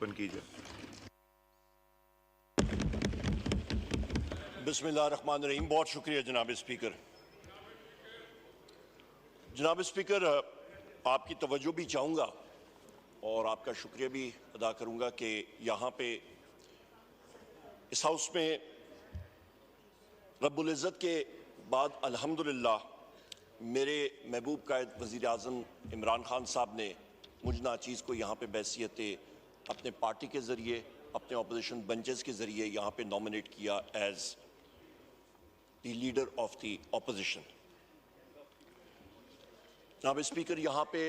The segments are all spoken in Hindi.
कीजिए। बिस्मिल्लाहिर्रहमानिर्रहीम। बहुत शुक्रिया जनाब स्पीकर। जनाब स्पीकर, आपकी तवज्जो भी चाहूँगा और आपका शुक्रिया भी अदा करूँगा कि यहाँ पे इस हाउस में रब्बुल इज़्ज़त के बाद अल्हम्दुलिल्लाह मेरे महबूब कायद वज़ीर आज़म इमरान खान साहब ने मुझ नाचीज़ को यहाँ पे बैसियत अपने पार्टी के ज़रिए, अपने अपोजिशन बेंचेस के ज़रिए यहाँ पे नॉमिनेट किया as the leader of the opposition. जनाब स्पीकर, यहाँ पे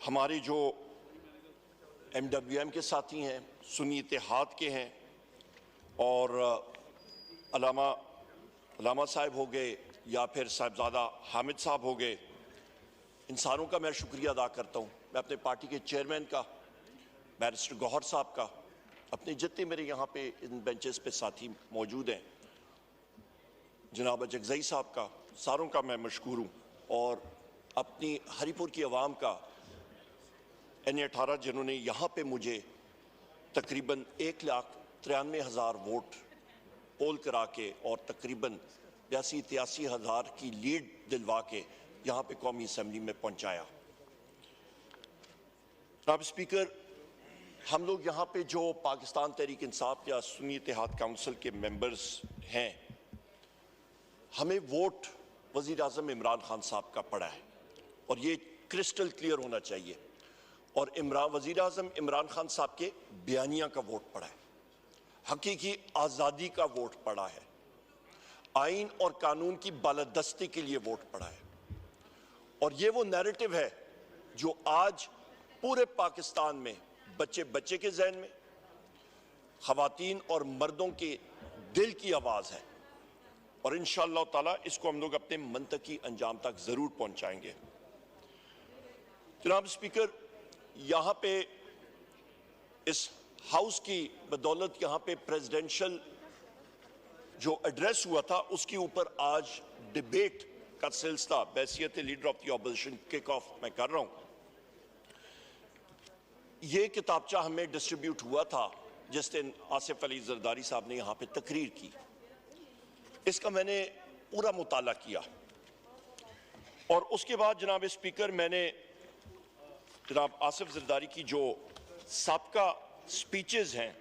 हमारे जो MWM के साथी हैं, सुन्नी इत्तेहाद के हैं और अलामा साहब हो गए या फिर साहिबजादा हामिद साहब हो गए, इन सारों का मैं शुक्रिया अदा करता हूँ। मैं अपने पार्टी के चेयरमैन का, बैरिस्टर गौहर साहब का, अपने जितने मेरे यहाँ पे इन बेंचेस पे साथी मौजूद हैं, जनाब जगज़ई साहब का, सारों का मैं मशकूर हूँ और अपनी हरीपुर की आवाम का NA-18 जिन्होंने यहाँ पे मुझे तकरीबन 1,93,000 वोट पोल करा के और तकरीबन 82-83,000 की लीड दिलवा के यहाँ पे कौमी असम्बली में पहुँचाया। जनाब स्पीकर, हम लोग यहाँ पे जो पाकिस्तान तहरीक इंसाफ या सुन्नी इत्तेहाद काउंसिल के मेंबर्स हैं, हमें वोट वज़ीर आज़म इमरान खान साहब का पड़ा है और ये क्रिस्टल क्लियर होना चाहिए। और वज़ीर आज़म इमरान खान साहब के बयानिया का वोट पड़ा है, हकीकी आज़ादी का वोट पड़ा है, आइन और कानून की बालादस्ती के लिए वोट पड़ा है। और ये वो नैरेटिव है जो आज पूरे पाकिस्तान में बच्चे बच्चे के जहन में, ख़वातीन और मर्दों के दिल की आवाज़ है और इंशाअल्लाह ताला इसको हम लोग अपने मंतकी अंजाम तक ज़रूर पहुँचाएंगे। जनाब स्पीकर, यहाँ पे इस हाउस की बदौलत यहाँ पे प्रेसिडेंशियल जो एड्रेस हुआ था उसके ऊपर आज डिबेट का सिलसिला बैसियत leader of the opposition kick off मैं कर रहा हूँ। ये किताबचा हमें डिस्ट्रीब्यूट हुआ था जिस दिन आसिफ अली जरदारी साहब ने यहाँ पे तकरीर की। इसका मैंने पूरा मुताला किया और उसके बाद जनाब स्पीकर मैंने जनाब आसिफ जरदारी की जो साबका स्पीचेस हैं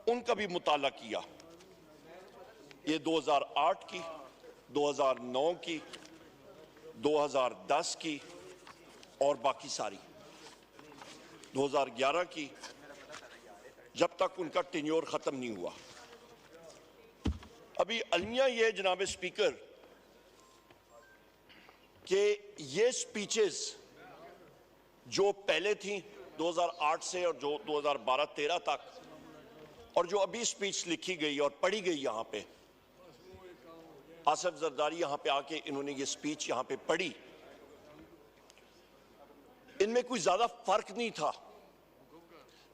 उनका भी मुताला किया। ये 2008 की, 2009 की, 2010 की और बाकी सारी 2011 की, जब तक उनका टेन्योर ख़त्म नहीं हुआ। अभी अलमिया ये जनाब स्पीकर कि ये स्पीचेस जो पहले थी 2008 से और जो 2012-13 तक और जो अभी स्पीच लिखी गई और पढ़ी गई यहाँ पे, आसिफ जरदारी यहाँ पे आके इन्होंने ये स्पीच यहाँ पे पढ़ी, इनमें कोई ज्यादा फर्क नहीं था,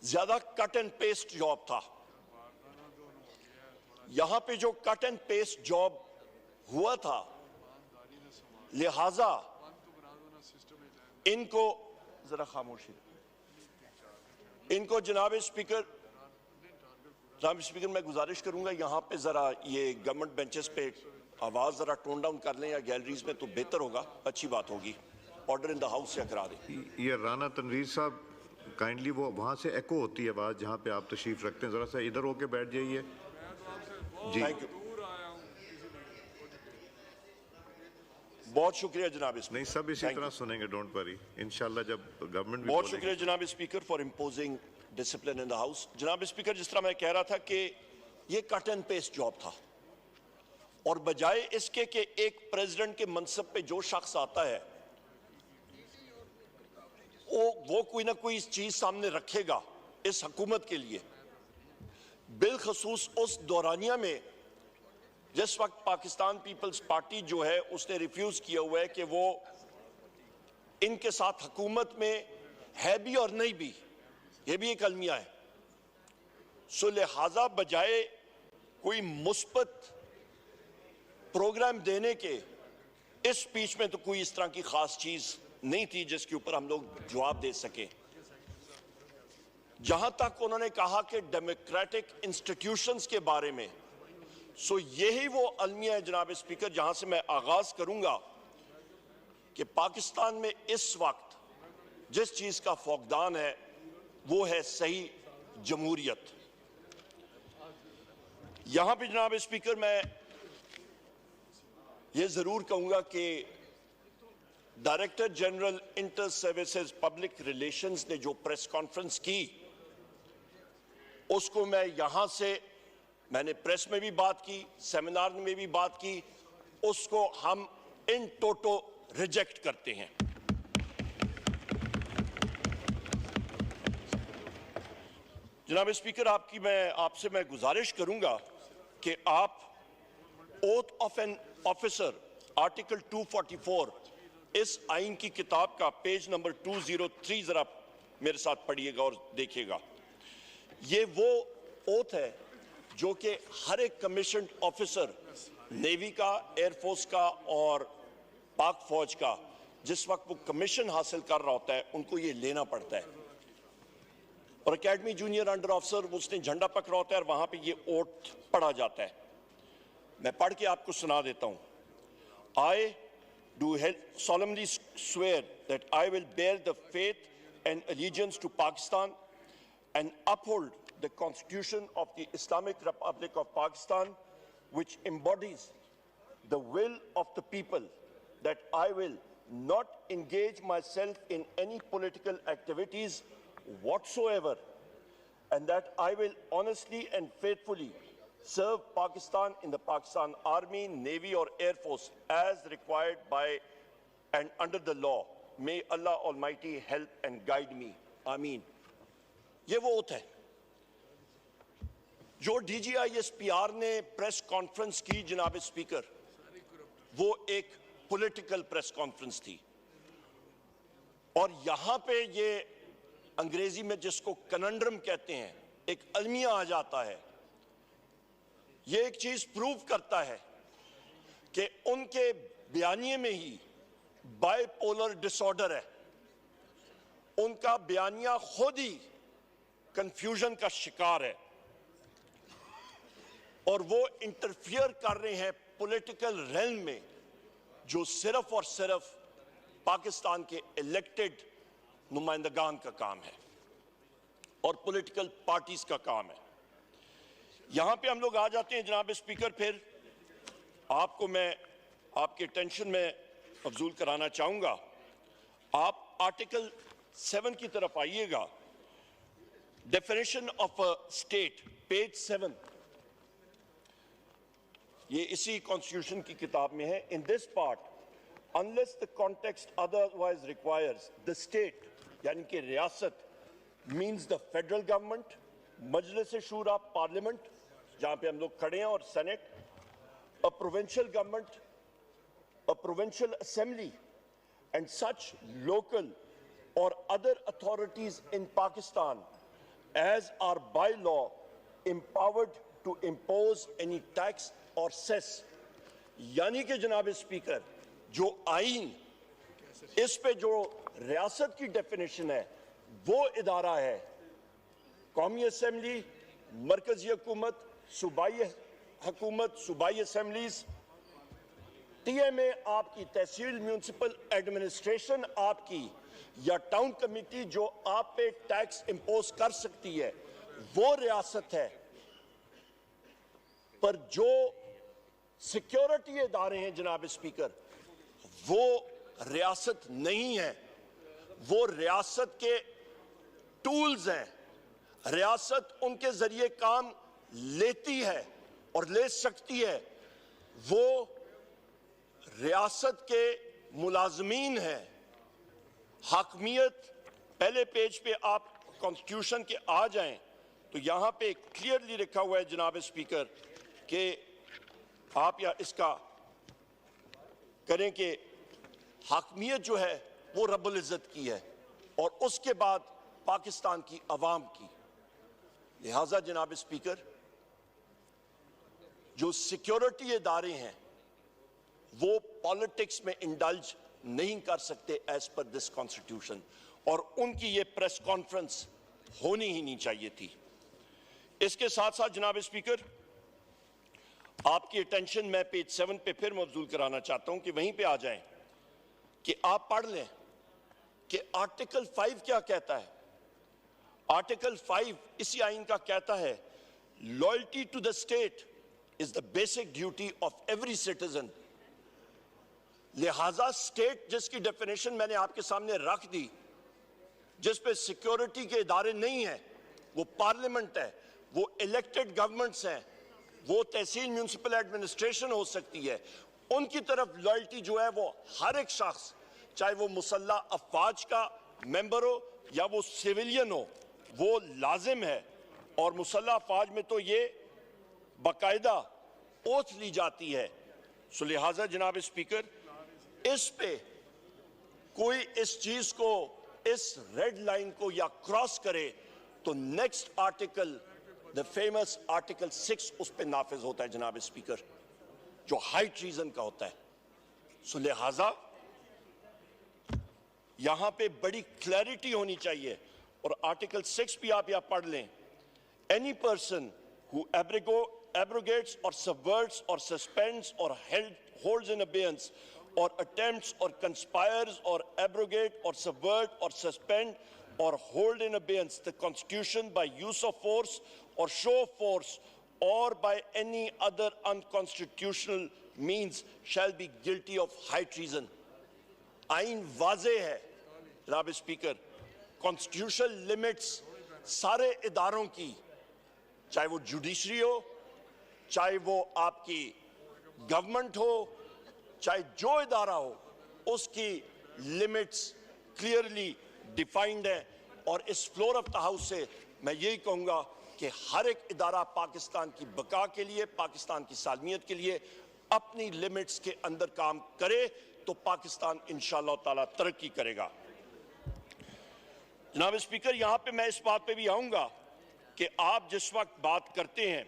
ज्यादा कट एंड पेस्ट जॉब था। यहां पे जो कट एंड पेस्ट जॉब हुआ था, लिहाजा इनको जरा खामोशी, इनको जनाब स्पीकर मैं गुजारिश करूंगा यहां पे जरा ये गवर्नमेंट बेंचेस पे आवाज जरा टोन डाउन कर लें या गैलरीज में तो बेहतर होगा, अच्छी बात होगी। ऑर्डर इन द हाउस से करा दें। ये राना तनवीर साहब काइंडली वो वहाँ से एको होती है आवाज़ जहाँ पे आप तशरीफ रखते हैं, ज़रा सा इधर होके बैठ जाइए जी। थैंक यू, बहुत शुक्रिया जनाब। नहीं, सब इसी तरह सुनेंगे, डोंट वरी, इंशाल्लाह जब गवर्नमेंट भी बहुत शुक्रिया जनाब speaker for imposing discipline in the house. जनाब स्पीकर, जिस तरह मैं कह रहा था कि ये कट एंड पेस्ट जॉब था और बजाय इसके कि एक प्रेसिडेंट के मनसब पे जो शख्स आता है वो कोई ना कोई चीज सामने रखेगा इस हुकूमत के लिए, बिलखसूस उस दौरानिया में जिस वक्त पाकिस्तान पीपल्स पार्टी जो है उसने रिफ्यूज किया हुआ है कि वो इनके साथ हुकूमत में है भी और नहीं भी, ये भी एक अलमिया है। सो लिहाजा बजाय कोई मुस्बत प्रोग्राम देने के इस स्पीच में तो कोई इस तरह की खास चीज नहीं थी जिसके ऊपर हम लोग जवाब दे सके। जहां तक उन्होंने कहा कि डेमोक्रेटिक इंस्टीट्यूशंस के बारे में, सो यही वो अलमिया है जनाब स्पीकर जहां से मैं आगाज करूंगा कि पाकिस्तान में इस वक्त जिस चीज का फौकदान है वो है सही जमहूरियत। यहां पे जनाब स्पीकर मैं ये जरूर कहूंगा कि director general inter services public relations ने जो प्रेस कॉन्फ्रेंस की उसको मैं यहां से, मैंने प्रेस में भी बात की, सेमिनार में भी बात की, उसको हम इन टोटो रिजेक्ट करते हैं। जनाब स्पीकर आपसे मैं गुजारिश करूंगा कि आप oath of an officer article 244 इस आइन की किताब का पेज नंबर 203 जरा मेरे साथ पढ़िएगा और देखिएगा। ये वो ओथ है जो कि हर एक कमीशन्ड ऑफिसर नेवी का, एयरफोर्स का और पाक फौज का जिस वक्त वो कमीशन हासिल कर रहा होता है उनको ये लेना पड़ता है। और एकेडमी जूनियर अंडर ऑफिसर उसने झंडा पकड़ा होता है और वहां पे ये ओथ पढ़ा जाता है। मैं पढ़ के आपको सुना देता हूं। आई do solemnly swear that I will bear the faith and allegiance to Pakistan and uphold the Constitution of the Islamic Republic of Pakistan, which embodies the will of the people, that I will not engage myself in any political activities whatsoever, and that I will honestly and faithfully serve Pakistan in the Pakistan Army, Navy or Air Force as required by and under the law. May Allah Almighty help and guide me. Ameen. ये वो ओथ है जो DGISPR ने प्रेस कॉन्फ्रेंस की जनाब स्पीकर, वो एक पॉलिटिकल प्रेस कॉन्फ्रेंस थी और यहां पे ये अंग्रेजी में जिसको कनंड्रम कहते हैं एक अलमिया आ जाता है। ये एक चीज प्रूव करता है कि उनके बयानिए में ही बाइपोलर डिसऑर्डर है। उनका बयानिया खुद ही कंफ्यूजन का शिकार है और वो इंटरफियर कर रहे हैं पॉलिटिकल रेल्म में जो सिर्फ और सिर्फ पाकिस्तान के इलेक्टेड नुमाइंदगान का काम है और पॉलिटिकल पार्टीज का काम है। यहां पे हम लोग आ जाते हैं जनाब स्पीकर, फिर आपको मैं आपके टेंशन में अफजूल कराना चाहूंगा। आप आर्टिकल 7 की तरफ आइएगा। Definition of a state, page 7, ये इसी कॉन्स्टिट्यूशन की किताब में है। In this part, unless the context otherwise requires, the state यानी कि रियासत मीन्स द फेडरल गवर्नमेंट, मजलिस शूरा पार्लियामेंट जहां पे हम लोग खड़े हैं और senate, a provincial government, a provincial assembly and such local और other authorities in Pakistan as are by law empowered to impose any tax or cess। यानी कि जनाब स्पीकर जो आइन, इस पे जो रियासत की डेफिनेशन है वो इदारा है कौमी असेंबली, मरकजी हुकूमत, सूबाई हुकूमत, सूबाई असेंबलीज, TMA आपकी तहसील म्यूनिसिपल एडमिनिस्ट्रेशन आपकी, या टाउन कमेटी जो आप पे टैक्स इंपोज कर सकती है वो रियासत है। पर जो सिक्योरिटी इदारे हैं जनाब स्पीकर वो रियासत नहीं है, वो रियासत के टूल्स हैं। रियासत उनके जरिए काम लेती है और ले सकती है। वो रियासत के मुलाजमीन हैं। हाकमियत, पहले पेज पे आप कॉन्स्टिट्यूशन के आ जाएं तो यहां पे क्लियरली लिखा हुआ है जनाब स्पीकर कि आप या इसका करें कि हाकमियत जो है वो रब्बुल इज्जत की है और उसके बाद पाकिस्तान की अवाम की। लिहाजा जनाब स्पीकर जो सिक्योरिटी इदारे हैं वो पॉलिटिक्स में इंडल्ज नहीं कर सकते एज पर दिस कॉन्स्टिट्यूशन। और उनकी ये प्रेस कॉन्फ्रेंस होनी ही नहीं चाहिए थी। इसके साथ साथ जनाब स्पीकर, आपकी अटेंशन मैं पेज 7 पे फिर मबजूल कराना चाहता हूं कि वहीं पे आ जाएं कि आप पढ़ लें कि आर्टिकल 5 क्या कहता है। आर्टिकल 5 इसी आइन का कहता है, loyalty to the state is the basic duty of every citizen. लिहाजा स्टेट जिसकी डेफिनेशन मैंने आपके सामने रख दी, जिस पे सिक्योरिटी के इदारे नहीं है, वो पार्लियामेंट है, वो इलेक्टेड गवर्नमेंट्स हैं, वो तहसील म्यूनिसिपल एडमिनिस्ट्रेशन हो सकती है, उनकी तरफ लॉयल्टी जो है वो हर एक शख्स, चाहे वो मुसल्ला अफवाज का मेंबर हो या वो सिविलियन हो, वो लाजिम है। और मुसल्ला अफवाज में तो ये बाकायदा ओथ ली जाती है। सो लिहाजा जनाब स्पीकर, इस पे कोई इस चीज को, इस रेड लाइन को या क्रॉस करे तो next article, the famous article 6 उस पे नाफिज होता है जनाब स्पीकर, जो हाई ट्रीजन का होता है। सो लिहाजा यहां पे बड़ी क्लैरिटी होनी चाहिए। और आर्टिकल 6 भी आप यहां पढ़ लें, any person who abrogates or subverts or suspends or holds in abeyance or attempts or conspires or abrogate or subvert or suspend or hold in abeyance the Constitution by use of force or show of force or by any other unconstitutional means shall be guilty of high treason। आइन वाज़े है जनाब स्पीकर, कॉन्स्टिट्यूशनल लिमिट्स सारे इदारों की, चाहे वो जुडिशरी हो, चाहे वो आपकी गवर्नमेंट हो, चाहे जो इदारा हो, उसकी लिमिट्स क्लियरली डिफाइंड है। और इस फ्लोर ऑफ द हाउस से मैं यही कहूंगा कि हर एक इदारा पाकिस्तान की बका के लिए, पाकिस्तान की सालमियत के लिए अपनी लिमिट्स के अंदर काम करे तो पाकिस्तान इंशाअल्लाह ताला तरक्की करेगा। जनाब स्पीकर, यहां पे मैं इस बात पे भी आऊंगा कि आप जिस वक्त बात करते हैं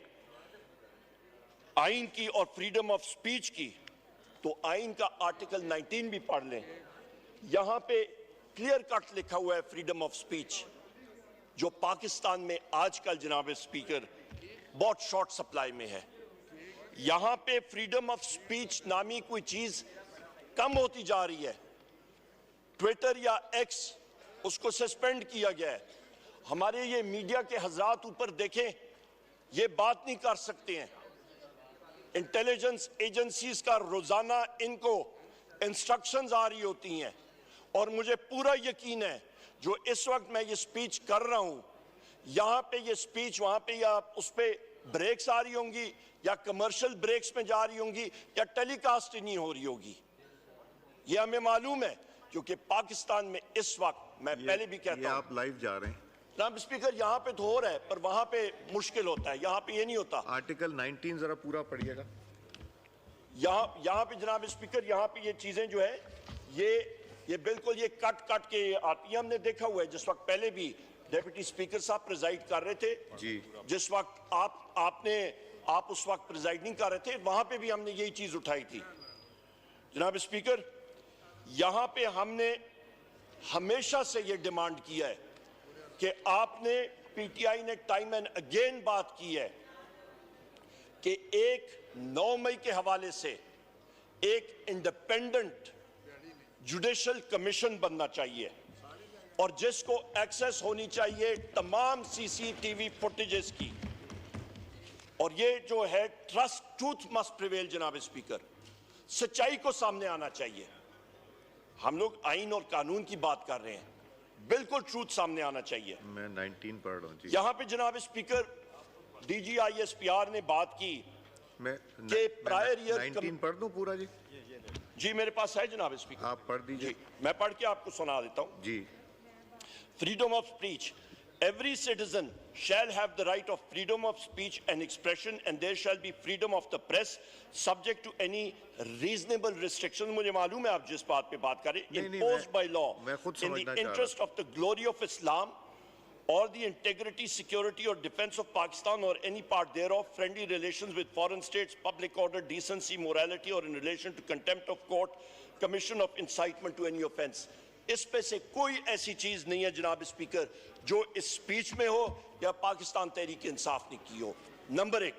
आइन की और फ्रीडम ऑफ स्पीच की, तो आइन का आर्टिकल 19 भी पढ़ लें। यहां पे क्लियर कट लिखा हुआ है फ्रीडम ऑफ स्पीच, जो पाकिस्तान में आजकल जनाब स्पीकर बहुत शॉर्ट सप्लाई में है। यहां पे फ्रीडम ऑफ स्पीच नामी कोई चीज कम होती जा रही है। ट्विटर या एक्स, उसको सस्पेंड किया गया है। हमारे ये मीडिया के हजरात ऊपर देखें, ये बात नहीं कर सकते हैं। इंटेलिजेंस एजेंसीज का रोजाना इनको इंस्ट्रक्शंस आ रही होती हैं, और मुझे पूरा यकीन है जो इस वक्त मैं ये स्पीच कर रहा हूं, यहां पे ये स्पीच वहां पे या उस पे ब्रेक्स आ रही होंगी या कमर्शियल ब्रेक्स में जा रही होंगी या टेलीकास्ट ही नहीं हो रही होगी। ये हमें मालूम है, क्योंकि पाकिस्तान में इस वक्त, मैं पहले भी कहता हूं, आप लाइव जा रहे हैं जनाब स्पीकर, यहाँ पे तो हो रहा है पर वहां पे मुश्किल होता है, यहाँ पे ये नहीं होता। आर्टिकल 19 जरा पूरा पढ़िएगा। यहाँ पे जनाब स्पीकर, यहाँ पे ये चीजें जो है ये बिल्कुल ये कट के आती है। हमने देखा हुआ है, जिस वक्त पहले भी डेप्यूटी स्पीकर साहब प्रिजाइड कर रहे थे जी, जिस वक्त आप उस वक्त प्रिजाइड नहीं कर रहे थे, वहां पे भी हमने यही चीज उठाई थी। जनाब स्पीकर, यहां पे हमने हमेशा से ये डिमांड किया है कि आपने, पीटीआई ने टाइम एंड अगेन बात की है कि 9 मई के हवाले से एक इंडिपेंडेंट जुडिशल कमीशन बनना चाहिए और जिसको एक्सेस होनी चाहिए तमाम सीसीटीवी फुटेजेस की। और ये जो है ट्रूथ मस्ट प्रिवेल जनाब स्पीकर, सच्चाई को सामने आना चाहिए। हम लोग आइन और कानून की बात कर रहे हैं, बिल्कुल ट्रूथ सामने आना चाहिए। मैं 19 पढ़ रहा हूँ जी। यहां पे जनाब स्पीकर DGISPR ने बात की कि प्रायर ईयर 19 पढ़ दूं पूरा जी? जी मेरे पास है जनाब स्पीकर, आप पढ़ दीजिए। मैं पढ़ के आपको सुना देता हूं जी। Freedom of speech. Every citizen shall have the right of freedom of speech and expression, and there shall be freedom of the press, subject to any reasonable restriction. मुझे मालूम है आप जिस बात पे बात कर रहे हैं, imposed by law in the interest of the glory of Islam or the integrity, security or defense of Pakistan or any part thereof, friendly relations with foreign states, public order, decency, morality, or in relation to contempt of court, commission of incitement to any offense. इस पे से कोई ऐसी चीज नहीं है जनाब स्पीकर जो इस स्पीच में हो या पाकिस्तान तहरीक इंसाफ ने की हो। नंबर एक।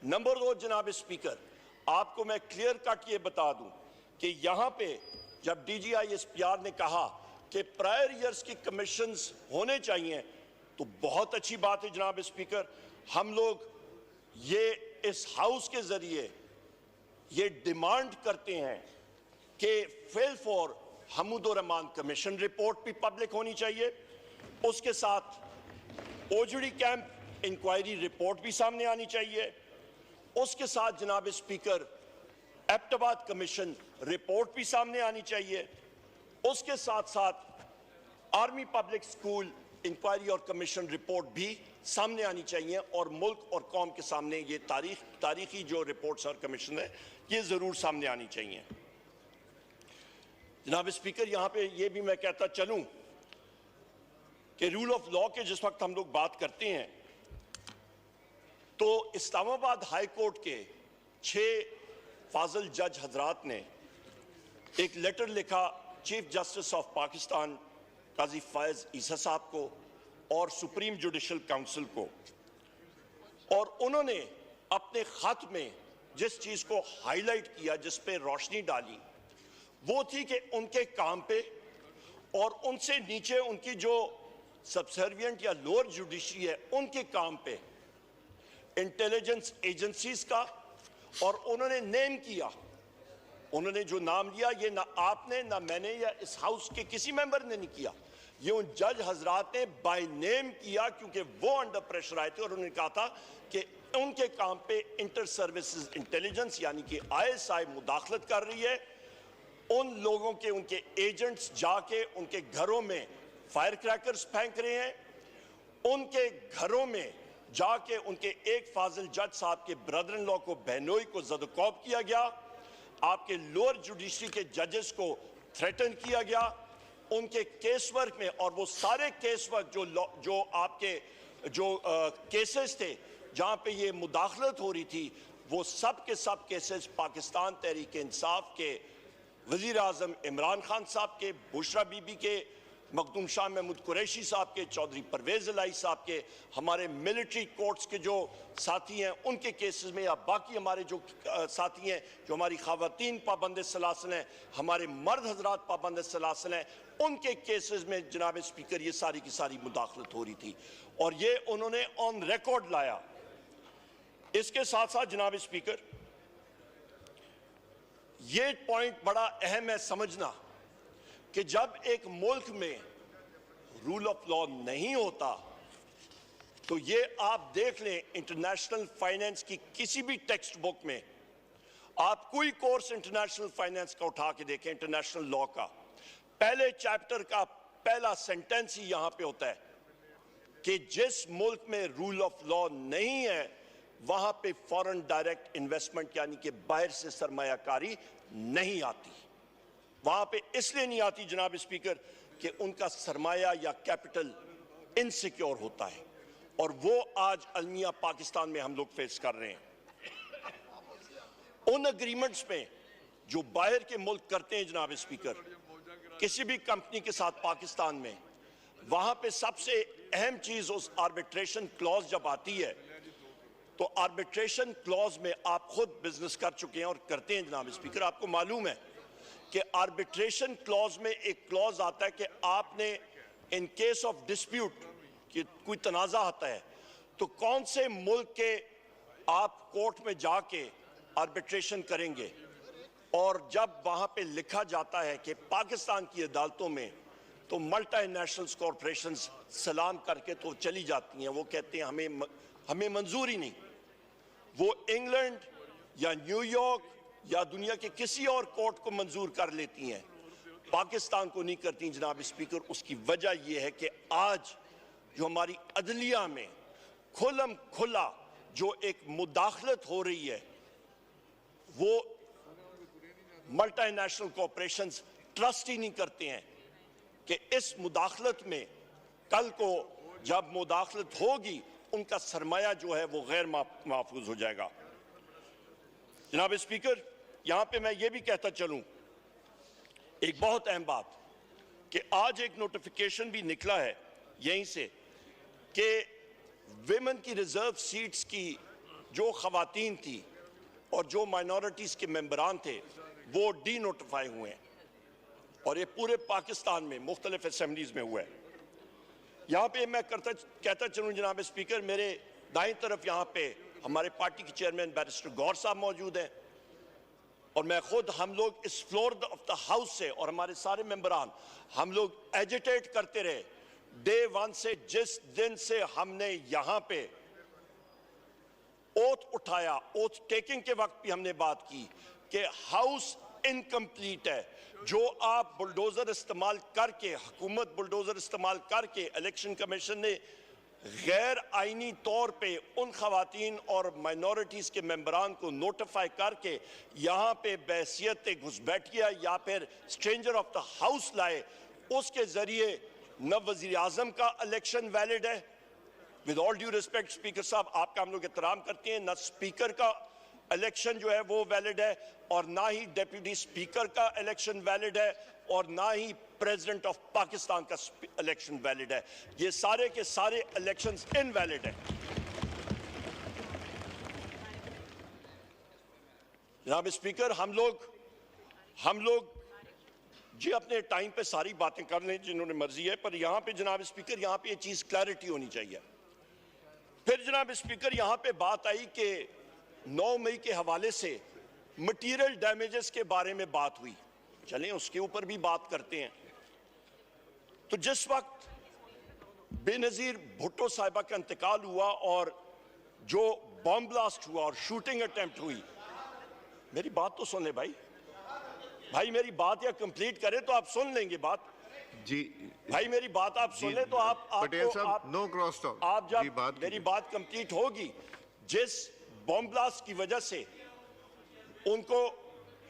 नंबर दो, जनाब स्पीकर, आपको मैं क्लियर कट ये बता दूं कि यहां पे जब DGISPR ने कहा कि प्रायर ईयर्स की कमीशंस होने चाहिए, तो बहुत अच्छी बात है जनाब स्पीकर। हम लोग ये इस हाउस के जरिए ये डिमांड करते हैं कि fail for Hamoodur Rahman commission report भी पब्लिक होनी चाहिए, उसके साथ ओजड़ी कैंप इंक्वायरी रिपोर्ट भी सामने आनी चाहिए, उसके साथ जनाब स्पीकर एबटाबाद कमीशन रिपोर्ट भी सामने आनी चाहिए, उसके साथ साथ आर्मी पब्लिक स्कूल इंक्वायरी और कमीशन रिपोर्ट भी सामने आनी चाहिए, और मुल्क और कौम के सामने ये तारीखी जो रिपोर्ट्स और कमीशन है ये जरूर सामने आनी चाहिए। जनाब स्पीकर, यहां पे ये भी मैं कहता चलूं कि रूल ऑफ लॉ के जिस वक्त हम लोग बात करते हैं तो इस्लामाबाद हाई कोर्ट के 6 फाजिल जज हजरात ने एक लेटर लिखा चीफ जस्टिस ऑफ पाकिस्तान काजी फैज ईसा साहब को और सुप्रीम जुडिशल काउंसिल को, और उन्होंने अपने खत में जिस चीज को हाईलाइट किया, जिस पे रोशनी डाली, वो थी कि उनके काम पे और उनसे नीचे उनकी जो सबसर्विएंट या लोअर जुडिशरी है उनके काम पे इंटेलिजेंस एजेंसीज का, और उन्होंने नेम किया, उन्होंने जो नाम लिया ये ना आपने ना मैंने या इस हाउस के किसी मेंबर ने नहीं किया, ये उन जज हजरात ने बाय नेम किया, क्योंकि वो अंडर प्रेशर आए थे और उन्होंने कहा था कि उनके काम पे इंटर सर्विसेज इंटेलिजेंस यानी कि ISI मुदाखलत कर रही है। उन लोगों के उनके एजेंट्स जाके उनके घरों में फायर क्रैकर्स फेंक रहे हैं, उनके घरों में जाके उनके एक फाजिल जज साहब के ब्रदर इन लॉ को बहनोई को ज़दकौब किया गया, आपके लोअर जुडिशरी के जजेस को थ्रेटन किया गया, उनके केस वर्क में, और वो सारे केस वर्क जो आपके जो केसेस थे जहां पे ये मुदाखलत हो रही थी, वो सब के सब केसेस पाकिस्तान तहरीक इंसाफ के वजीर आजम इमरान खान साहब के, बुशरा बीबी के, मखदूम शाह महमूद कुरैशी साहब के, चौधरी परवेज इलाही साहब के, हमारे मिलिट्री कोर्ट्स के जो साथी हैं उनके केसेस में, या बाकी हमारे जो साथी हैं जो हमारी ख़वातीन पाबंद सलासल हैं, हमारे मर्द हजरात पाबंद सलासल हैं, उनके केसेस में जनाब स्पीकर ये सारी की सारी मुदाखलत हो रही थी, और ये उन्होंने ऑन रिकॉर्ड लाया। इसके साथ साथ जनाब स्पीकर ये पॉइंट बड़ा अहम है समझना कि जब एक मुल्क में रूल ऑफ लॉ नहीं होता तो ये आप देख लें, इंटरनेशनल फाइनेंस की किसी भी टेक्स्ट बुक में आप कोई कोर्स इंटरनेशनल फाइनेंस का उठा के देखें, इंटरनेशनल लॉ का पहले चैप्टर का पहला सेंटेंस ही यहां पे होता है कि जिस मुल्क में रूल ऑफ लॉ नहीं है वहां पे फॉरेन डायरेक्ट इन्वेस्टमेंट यानी कि बाहर से सरमायाकारी नहीं आती। वहां पे इसलिए नहीं आती जनाब स्पीकर कि उनका सरमाया या कैपिटल इनसिक्योर होता है, और वो आज अलमिया पाकिस्तान में हम लोग फेस कर रहे हैं। उन एग्रीमेंट्स में जो बाहर के मुल्क करते हैं जनाब स्पीकर किसी भी कंपनी के साथ पाकिस्तान में, वहां पे सबसे अहम चीज उस आर्बिट्रेशन क्लॉज जब आती है, तो आर्बिट्रेशन क्लॉज में आप खुद बिजनेस कर चुके हैं और करते हैं जनाब स्पीकर, आपको मालूम है कि आर्बिट्रेशन क्लॉज में एक क्लॉज आता है कि आपने इन केस ऑफ डिस्प्यूट कि कोई तनाज़ा आता है तो कौन से मुल्क के आप कोर्ट में जाके आर्बिट्रेशन करेंगे, और जब वहां पे लिखा जाता है कि पाकिस्तान की अदालतों में, तो मल्टीनेशनल कॉरपोरेशंस सलाम करके तो चली जाती हैं, वो कहते हैं हमें मंजूर ही नहीं। वो इंग्लैंड या न्यूयॉर्क या दुनिया के किसी और कोर्ट को मंजूर कर लेती हैं, पाकिस्तान को नहीं करती जनाब स्पीकर। उसकी वजह यह है कि आज जो हमारी अदलिया में खुलम खुला जो एक मुदाखलत हो रही है, वो मल्टीनेशनल कॉरपोरेशंस ट्रस्ट ही नहीं करते हैं कि इस मुदाखलत में कल को जब मुदाखलत होगी उनका सरमाया जो है वो गैर महफूज हो जाएगा। जनाब स्पीकर, यहां पे मैं ये भी कहता चलूं एक बहुत अहम बात कि आज एक नोटिफिकेशन भी निकला है यहीं से कि विमेन की रिजर्व सीट्स की जो खवातीन थी और जो माइनॉरिटीज़ के मेंबरान थे वो डी नोटिफाई हुए हैं, और ये पूरे पाकिस्तान में मुख्तलिफ असेंबलीज में हुआ है। यहाँ पे मैं कहता चलूँ जनाब स्पीकर, मेरे दाईं तरफ यहाँ पे हमारे पार्टी के चेयरमैन बैरिस्टर गौर साहब मौजूद हैं, और मैं खुद, हम लोग इस फ्लोर ऑफ द हाउस से और हमारे सारे मेंबरान हम लोग एजिटेट करते रहे डे वन से। जिस दिन से हमने यहाँ पे ओथ उठाया, ओथ टेकिंग के वक्त भी हमने बात की कि हाउस इनकम्प्लीट है, जो आप बुलडोजर इस्तेमाल करके, हुकूमत बुलडोजर इस्तेमाल करके, इलेक्शन कमीशन ने गैर आईनी तौर पे उन खवातीन और माइनॉरिटीज़ के मेंबरान को नोटिफाई करके यहाँ पे बहसियत घुसपैठिया या फिर स्ट्रेंजर ऑफ द हाउस लाए, उसके ज़रिए न वज़ीर आज़म का इलेक्शन वैलिड है, with all due respect speaker साहब आपका हम लोग एहतराम करते हैं, न स्पीकर का इलेक्शन जो है वो वैलिड है, और ना ही डेप्यूटी स्पीकर का इलेक्शन वैलिड है, और ना ही प्रेसिडेंट ऑफ पाकिस्तान का इलेक्शन वैलिड है। ये सारे के सारे इलेक्शंस इनवैलिड है। जनाब स्पीकर, हम लोग जी अपने टाइम पे सारी बातें कर लें जिन्होंने मर्जी है, पर यहाँ पे जनाब स्पीकर, यहाँ पे ये चीज़ क्लैरिटी होनी चाहिए। फिर जनाब स्पीकर, यहाँ पे बात आई कि 9 मई के हवाले से मटीरियल डैमेजेस के बारे में बात हुई, चलें उसके ऊपर भी बात करते हैं। तो जिस वक्त बेनज़ीर भुट्टो साहिबा का इंतकाल हुआ और जो बॉम्ब ब्लास्ट हुआ और शूटिंग अटेम्प्ट हुई, मेरी बात तो सुन ले भाई मेरी बात या कंप्लीट करें तो आप सुन लेंगे बात जी। भाई मेरी बात आप सुन ले तो आप पटेल साहब, नो क्रॉस टॉक। आप जब मेरी बात कंप्लीट होगी, जिस बॉम्ब ब्लास्ट की वजह से उनको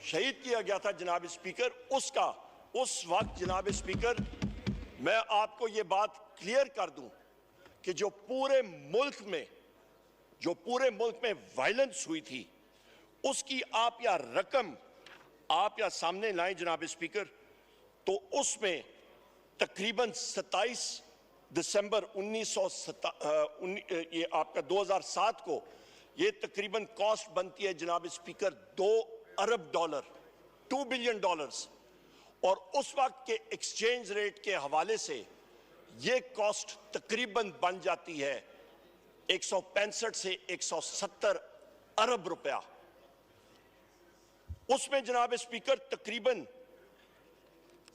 शहीद किया गया था जनाब स्पीकर, उसका उस वक्त जनाब स्पीकर मैं आपको ये बात क्लियर कर दूं कि जो पूरे मुल्क में वायलेंस हुई थी, उसकी आप या रकम आप या सामने लाएं जनाब स्पीकर, तो उसमें तकरीबन 27 दिसंबर ये आपका 2007 को ये तकरीबन कॉस्ट बनती है जनाब स्पीकर $2 अरब, $2 बिलियन, और उस वक्त के एक्सचेंज रेट के हवाले से ये कॉस्ट तकरीबन बन जाती है 165 से 170 अरब रुपया। उसमें जनाब स्पीकर तकरीबन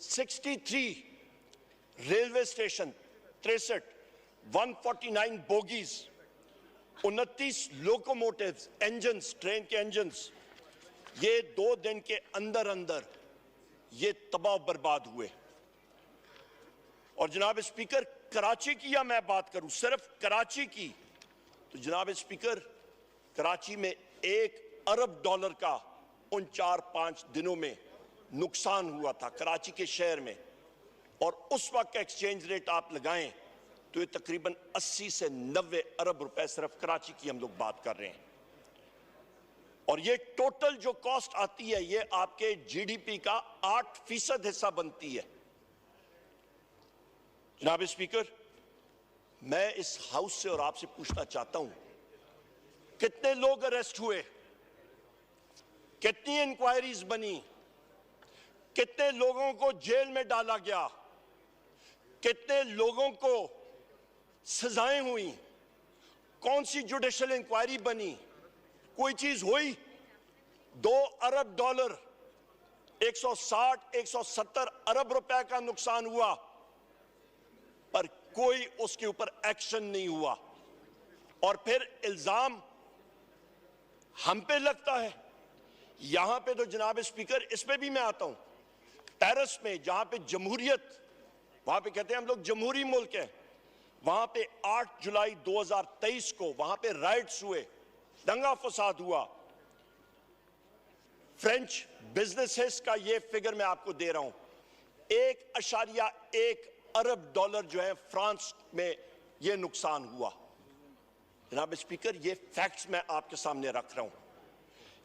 63 railway station, 63 149 bogies, 29 locomotives, engines, train के इंजन्स, ये 2 दिन के अंदर अंदर ये तबाह बर्बाद हुए। और जनाब स्पीकर, कराची की या मैं बात करूं सिर्फ कराची की, तो जनाब स्पीकर कराची में $1 अरब का उन 4-5 दिनों में नुकसान हुआ था कराची के शहर में, और उस वक्त का एक्सचेंज रेट आप लगाएं तो ये तकरीबन 80 से 90 अरब रुपए सिर्फ कराची की हम लोग बात कर रहे हैं। और ये टोटल जो कॉस्ट आती है ये आपके जीडीपी का 8% हिस्सा बनती है। जनाब स्पीकर, मैं इस हाउस से और आपसे पूछना चाहता हूं, कितने लोग अरेस्ट हुए, कितनी इंक्वायरीज बनी, कितने लोगों को जेल में डाला गया, कितने लोगों को सजाएं हुई, कौन सी जुडिशियल इंक्वायरी बनी, कोई चीज हुई? $2 अरब, 160-170 अरब रुपए का नुकसान हुआ, पर कोई उसके ऊपर एक्शन नहीं हुआ। और फिर इल्जाम हम पे लगता है। यहां पे तो जनाब स्पीकर, इस पे भी मैं आता हूं, पेरिस में जहां पे जमहूरियत, वहां पे कहते हैं हम लोग जमहूरी मुल्क है, वहां पे 8 जुलाई 2023 को वहां पे राइट्स हुए, दंगा फसाद हुआ। फ्रेंच बिजनेसेस का ये फिगर मैं आपको दे रहा हूं, $1.1 अरब जो है फ्रांस में ये नुकसान हुआ। जनाब स्पीकर, ये फैक्ट्स मैं आपके सामने रख रहा हूं।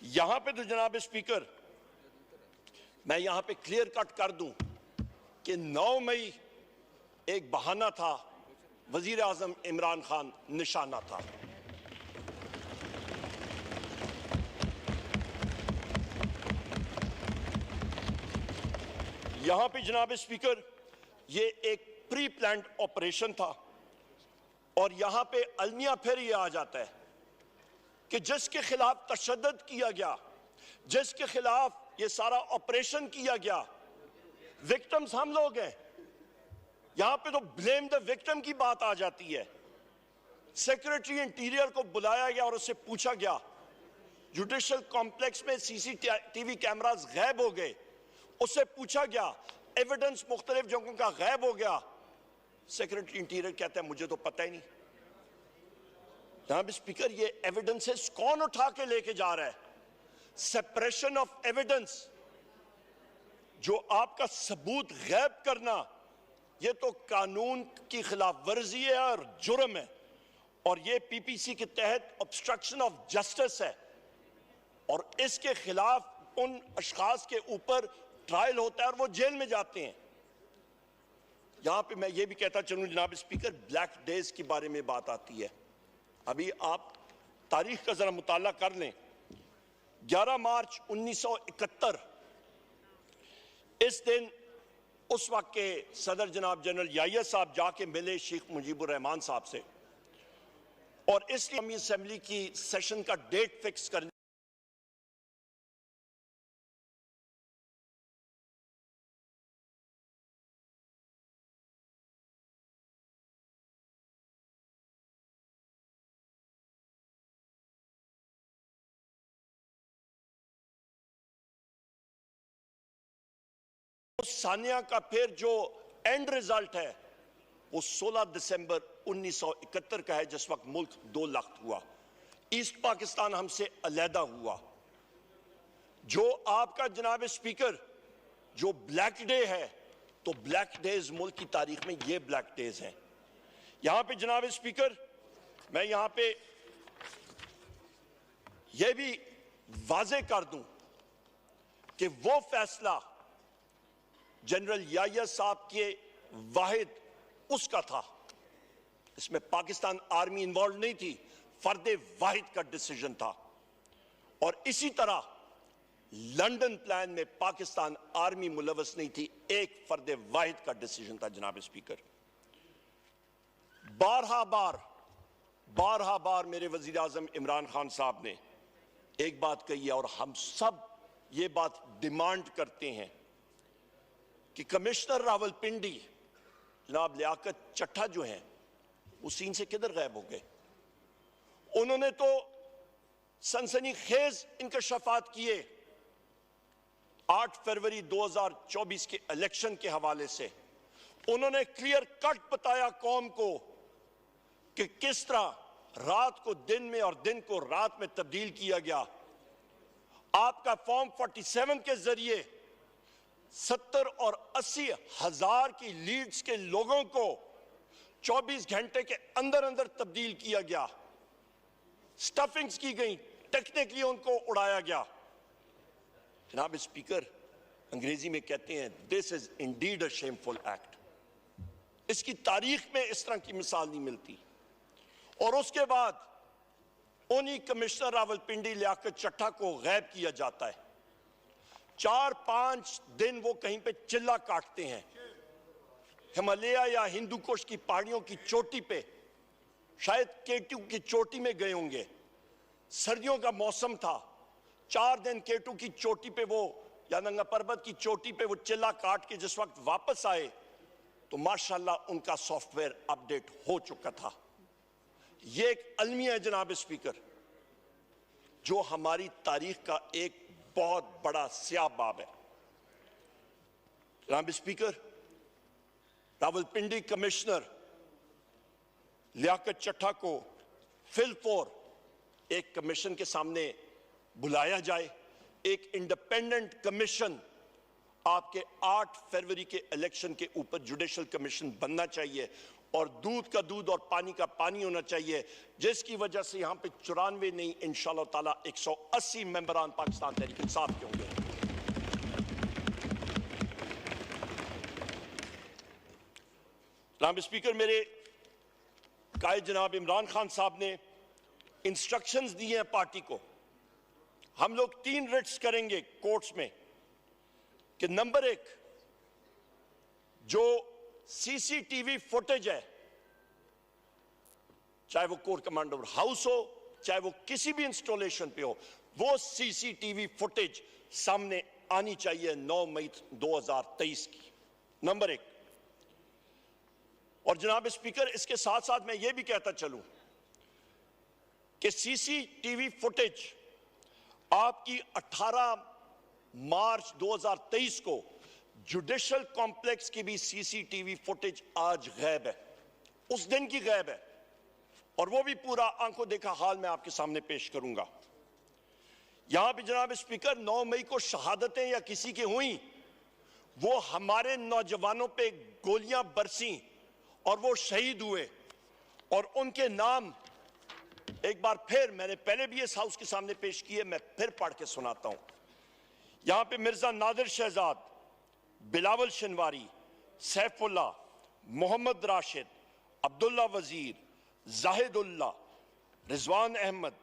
यहां पे तो जनाब स्पीकर मैं यहां पे क्लियर कट कर दूं कि 9 मई एक बहाना था, वजीर आजम इमरान खान निशाना था। यहां पे जनाब स्पीकर ये एक प्री प्लान्ड ऑपरेशन था और यहां पे अलमिया फिर ये आ जाता है कि जिसके खिलाफ तशद्दुद किया गया, जिसके खिलाफ ये सारा ऑपरेशन किया गया, विक्टिम्स हम लोग हैं। यहां पे तो ब्लेम द विक्टिम की बात आ जाती है। सेक्रेटरी इंटीरियर को बुलाया गया और उससे पूछा गया, जुडिशल कॉम्प्लेक्स में सीसीटीवी कैमरास गायब हो गए, उससे पूछा गया, एविडेंस मुख्तलिफ जगहों का गायब हो गया। सेक्रेटरी इंटीरियर कहता है मुझे तो पता ही नहीं। जनाब स्पीकर, ये एविडेंसेस कौन उठा के लेके जा रहा है? सेपरेशन ऑफ एविडेंस, जो आपका सबूत गायब करना, ये तो कानून की खिलाफ वर्जी है और जुर्म है, और ये पीपीसी के तहत ऑब्स्ट्रक्शन ऑफ जस्टिस है, और इसके खिलाफ उन अशखास के ऊपर ट्रायल होता है और वो जेल में जाते हैं। यहां पे मैं ये भी कहता चलूं जनाब स्पीकर, ब्लैक डेज के बारे में बात आती है। अभी आप तारीख का जरा मुताला कर लें। 11 मार्च 1971, इस दिन उस वक्त के सदर जनाब जनरल याहिया साहब जाके मिले शेख मुजीबुर रहमान साहब से, और इसलिए कौमी असेंबली की सेशन का डेट फिक्स करने सानिया का फिर जो एंड रिजल्ट है वो 16 दिसंबर 1971 का है, जिस वक्त मुल्क 2 लाख हुआ, ईस्ट पाकिस्तान हमसे अलहदा हुआ। जो आपका जनाब स्पीकर जो ब्लैक डे है, तो ब्लैक डेज मुल्क की तारीख में ये ब्लैक डेज हैं। यहां पे जनाब स्पीकर मैं यहां पे ये भी वाजे कर दूं कि वो फैसला जनरल याहिया साहब के वाहिद उसका था, इसमें पाकिस्तान आर्मी इन्वॉल्व नहीं थी, फर्दे वाहिद का डिसीजन था। और इसी तरह लंदन प्लान में पाकिस्तान आर्मी मुलवस नहीं थी, एक फर्दे वाहिद का डिसीजन था। जनाब स्पीकर, बारहा बार मेरे वजीर आजम इमरान खान साहब ने एक बात कही है, और हम सब ये बात डिमांड करते हैं कि कमिश्नर रावलपिंडी जनाब लियाकत चट्टा जो हैं वो सीन से किधर गायब हो गए? उन्होंने तो सनसनीखेज इंकशाफात किए 8 फरवरी 2024 के इलेक्शन के हवाले से। उन्होंने क्लियर कट बताया कौम को कि किस तरह रात को दिन में और दिन को रात में तब्दील किया गया। आपका फॉर्म 47 के जरिए 70 और 80 हजार की लीड्स के लोगों को 24 घंटे के अंदर अंदर तब्दील किया गया, स्टफिंग्स की गई, टेक्निकली उनको उड़ाया गया। जनाब स्पीकर, अंग्रेजी में कहते हैं this is indeed a shameful act. इसकी तारीख में इस तरह की मिसाल नहीं मिलती। और उसके बाद उन्हीं कमिश्नर रावलपिंडी लियाकत चट्टा को गायब किया जाता है। 4-5 दिन वो कहीं पे चिल्ला काटते हैं, हिमालय या हिंदू कुश की पहाड़ियों की चोटी पे, शायद केटू की चोटी में गए होंगे। सर्दियों का मौसम था, 4 दिन केटू की चोटी पे वो या नंगा पर्वत की चोटी पे वो चिल्ला काट के जिस वक्त वापस आए तो माशाल्लाह उनका सॉफ्टवेयर अपडेट हो चुका था। ये एक अलमिया है जनाब स्पीकर, जो हमारी तारीख का एक बहुत बड़ा स्याह बाब है। जनाब स्पीकर, रावलपिंडी कमिश्नर लियाकत चट्टा को फिलफोर एक कमीशन के सामने बुलाया जाए। एक इंडिपेंडेंट कमीशन आपके 8 फरवरी के इलेक्शन के ऊपर जुडिशल कमीशन बनना चाहिए, और दूध का दूध और पानी का पानी होना चाहिए, जिसकी वजह से यहां पे 94 नहीं इंशाअल्लाह ताला 180 मेंबरान पाकिस्तान तहरीक इंसाफ के होंगे। जनाब स्पीकर, मेरे कायद जनाब इमरान खान साहब ने इंस्ट्रक्शंस दिए हैं पार्टी को। हम लोग 3 रिट्स करेंगे कोर्ट्स में कि नंबर 1, जो सीसीटीवी फुटेज है, चाहे वो कोर कमांडर हाउस हो, चाहे वो किसी भी इंस्टॉलेशन पे हो, वो सीसीटीवी फुटेज सामने आनी चाहिए 9 मई 2023 की, नंबर 1। और जनाब स्पीकर, इसके साथ साथ मैं ये भी कहता चलूं कि सीसीटीवी फुटेज आपकी 18 मार्च 2023 को जुडिशल कॉम्प्लेक्स की भी सीसीटीवी फुटेज आज गायब है, उस दिन की गायब है, और वो भी पूरा आंखों देखा हाल मैं आपके सामने पेश करूंगा। यहां पे जनाब स्पीकर 9 मई को शहादतें या किसी की हुई, वो हमारे नौजवानों पे गोलियां बरसी और वो शहीद हुए, और उनके नाम एक बार फिर मैंने पहले भी इस हाउस के सामने पेश किए, मैं फिर पढ़ के सुनाता हूं। यहां पे मिर्जा नादिर शहजाद, बिलावल शनवारी, सैफुल्ला, मोहम्मद राशिद, अब्दुल्ला वजीर, जाहिदुल्ला, रिजवान अहमद,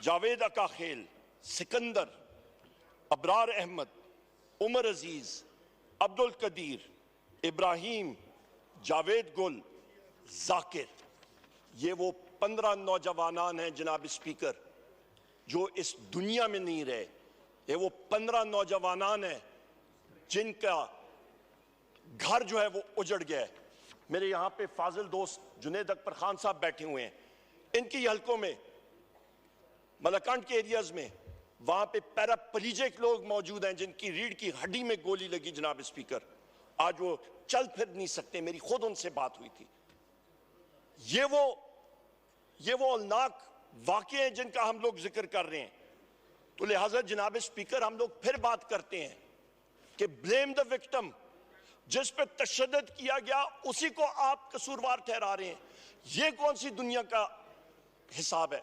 जावेद अकाखेल, सिकंदर, अबरार अहमद, उमर अजीज, अब्दुल कदीर, इब्राहिम, जावेद गुल, जाकिर, ये वो 15 नौजवान हैं जनाब स्पीकर जो इस दुनिया में नहीं रहे। ये वो 15 नौजवान हैं जिनका घर जो है वो उजड़ गया है। मेरे यहाँ पे फाजिल दोस्त जुनेद अकबर खान साहब बैठे हुए हैं, इनकी हलकों में मलकंड के एरियाज में वहां पे पैराप्लीजिक लोग मौजूद हैं जिनकी रीढ़ की हड्डी में गोली लगी जनाब स्पीकर, आज वो चल फिर नहीं सकते। मेरी खुद उनसे बात हुई थी। ये वो अलनाक वाक़े हैं जिनका हम लोग जिक्र कर रहे हैं। तो लिहाजा जनाब स्पीकर, हम लोग फिर बात करते हैं कि ब्लेम द विक्टिम, जिस पे तशद्दुद किया गया उसी को आप कसूरवार ठहरा रहे हैं। ये कौन सी दुनिया का हिसाब है?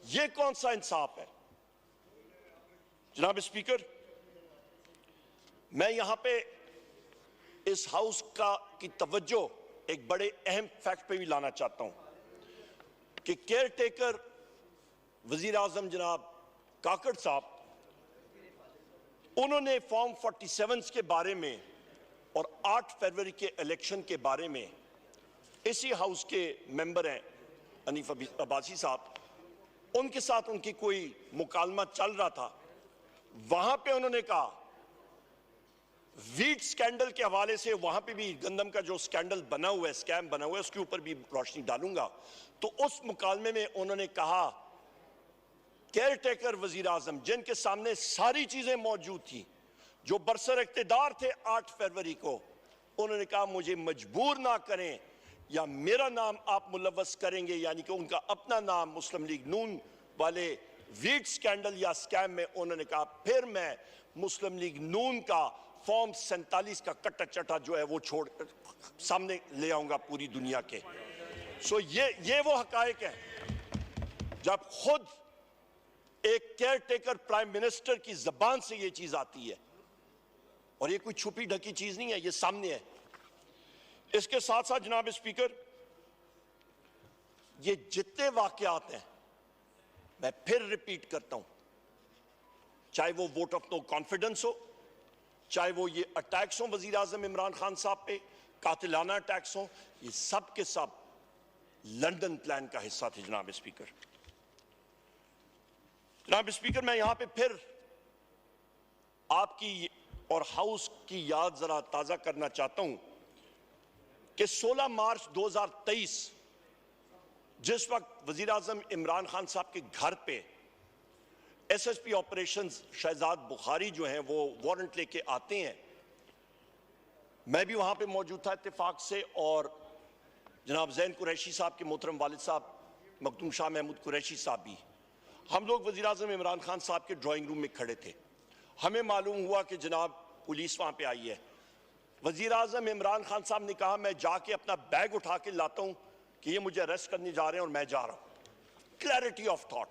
ये कौन सा इंसाफ है? जनाब स्पीकर, मैं यहां पे इस हाउस की तवज्जो एक बड़े अहम फैक्ट पे भी लाना चाहता हूं कि केयर टेकर वजीर आजम जनाब काकड़ साहब, उन्होंने फॉर्म 47 के बारे में और 8 फरवरी के इलेक्शन के बारे में, इसी हाउस के मेंबर हैं अनीफ अब्बासी साहब, उनके साथ उनकी कोई मुकालमा चल रहा था। वहां पे उन्होंने कहा, वीट स्कैंडल के हवाले से, वहां पे भी गंदम का जो स्कैंडल बना हुआ है, स्कैम बना हुआ है, उसके ऊपर भी रोशनी डालूंगा। तो उस मुकालमे में उन्होंने कहा, केयर टेकर वजीर आजम जिनके सामने सारी चीजें मौजूद थी, जो बरसर इख्तिदार थे 8 फरवरी को, उन्होंने कहा मुझे मजबूर ना करें या मेरा नाम आप मुलव्वस करेंगे, यानी कि उनका अपना नाम मुस्लिम लीग नून वाले वीट स्कैंडल या स्कैम में, उन्होंने कहा फिर मैं मुस्लिम लीग नून का फॉर्म 47 का कट्टा चट्टा जो है वो छोड़ सामने ले आऊंगा पूरी दुनिया के। सो ये वो हकायक है जब खुद एक केयर टेकर प्राइम मिनिस्टर की जबान से ये चीज आती है, और ये कोई छुपी ढकी चीज नहीं है, ये सामने है। इसके साथ साथ जनाब स्पीकर, ये जितने वाकयात हैं, मैं फिर रिपीट करता हूं, चाहे वो वोट ऑफ नो कॉन्फिडेंस हो, चाहे वो ये अटैक्स हो वजीर आजम इमरान खान साहब पे, कातिलाना अटैक्स हो, ये सब के सब लंदन प्लान का हिस्सा थे जनाब स्पीकर। जनाब स्पीकर, मैं यहां पे फिर आपकी और हाउस की याद जरा ताजा करना चाहता हूं कि 16 मार्च 2023 जिस वक्त वजीर आजम इमरान खान साहब के घर पे एसएसपी ऑपरेशंस शहजाद बुखारी जो हैं वो वारंट लेके आते हैं, मैं भी वहां पे मौजूद था इत्तेफाक से, और जनाब जैन कुरैशी साहब के मोहतरम वालिद साहब मखदूम शाह महमूद कुरैशी साहब भी, हम लोग वजीर आजम इमरान खान साहब के ड्राइंग रूम में खड़े थे। हमें मालूम हुआ कि जनाब पुलिस वहां पे आई है। वजीर आजम इमरान खान साहब ने कहा मैं जाके अपना बैग उठा के लाता हूं कि ये मुझे अरेस्ट करने जा रहे हैं और मैं जा रहा हूं। क्लैरिटी ऑफ थॉट,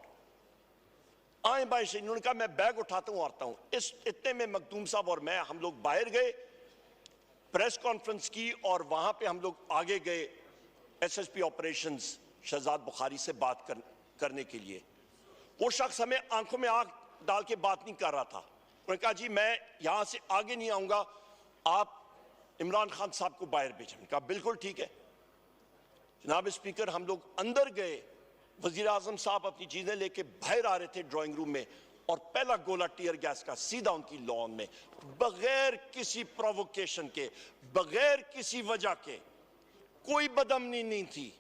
आए बाएं से इन्होंने कहा मैं बैग उठाता हूं आता हूं। इतने में मखदूम साहब और मैं, हम लोग बाहर गए, प्रेस कॉन्फ्रेंस की और वहां पे हम लोग आगे गए एसएसपी ऑपरेशंस शहजाद बुखारी से बात करने के लिए। वो शख्स हमें आंखों में आंख डाल के बात नहीं कर रहा था। उन्होंने कहा जी मैं यहां से आगे नहीं आऊंगा, आप इमरान खान साहब को बाहर भेजें। कहा बिल्कुल ठीक है। जनाब स्पीकर, हम लोग अंदर गए, वजीर आजम साहब अपनी चीजें लेके बाहर आ रहे थे ड्राइंग रूम में, और पहला गोला टीयर गैस का सीधा उनकी लॉन में, बगैर किसी प्रोवोकेशन के, बगैर किसी वजह के, कोई बदअमनी नहीं थी।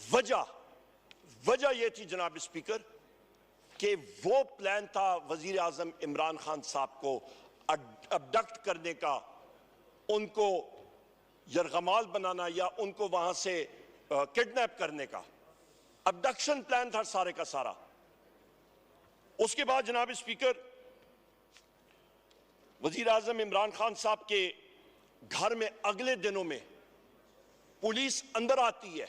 वजह यह थी जनाब स्पीकर कि वो प्लान था वजीर आजम इमरान खान साहब को अबडक्ट करने का, उनको यरगमाल बनाना या उनको वहां से किडनैप करने का। अबडक्शन प्लान था सारे का सारा। उसके बाद जनाब स्पीकर, वजीर आजम इमरान खान साहब के घर में अगले दिनों में पुलिस अंदर आती है।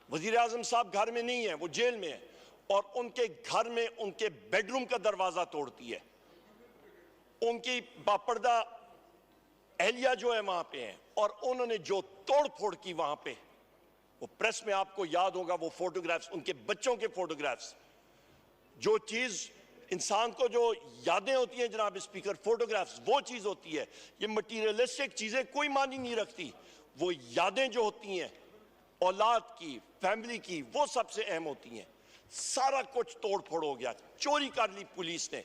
वजीर आजम साहब घर में नहीं है, वो जेल में है, और उनके घर में उनके बेडरूम का दरवाजा तोड़ती है। उनकी बापर्दा एहलिया जो है वहां पे है, और उन्होंने जो तोड़ फोड़ की वहां पे, वो प्रेस में आपको याद होगा वो फोटोग्राफ्स, उनके बच्चों के फोटोग्राफ्स। जो चीज इंसान को जो यादें होती हैं जनाब स्पीकर, फोटोग्राफ्स वो चीज होती है। ये मटीरियलिस्टिक चीजें कोई मानी नहीं रखती। वो यादें जो होती हैं औलाद की, फैमिली की, वो सबसे अहम होती हैं। सारा कुछ तोड़ फोड़ हो गया, चोरी कर ली पुलिस ने।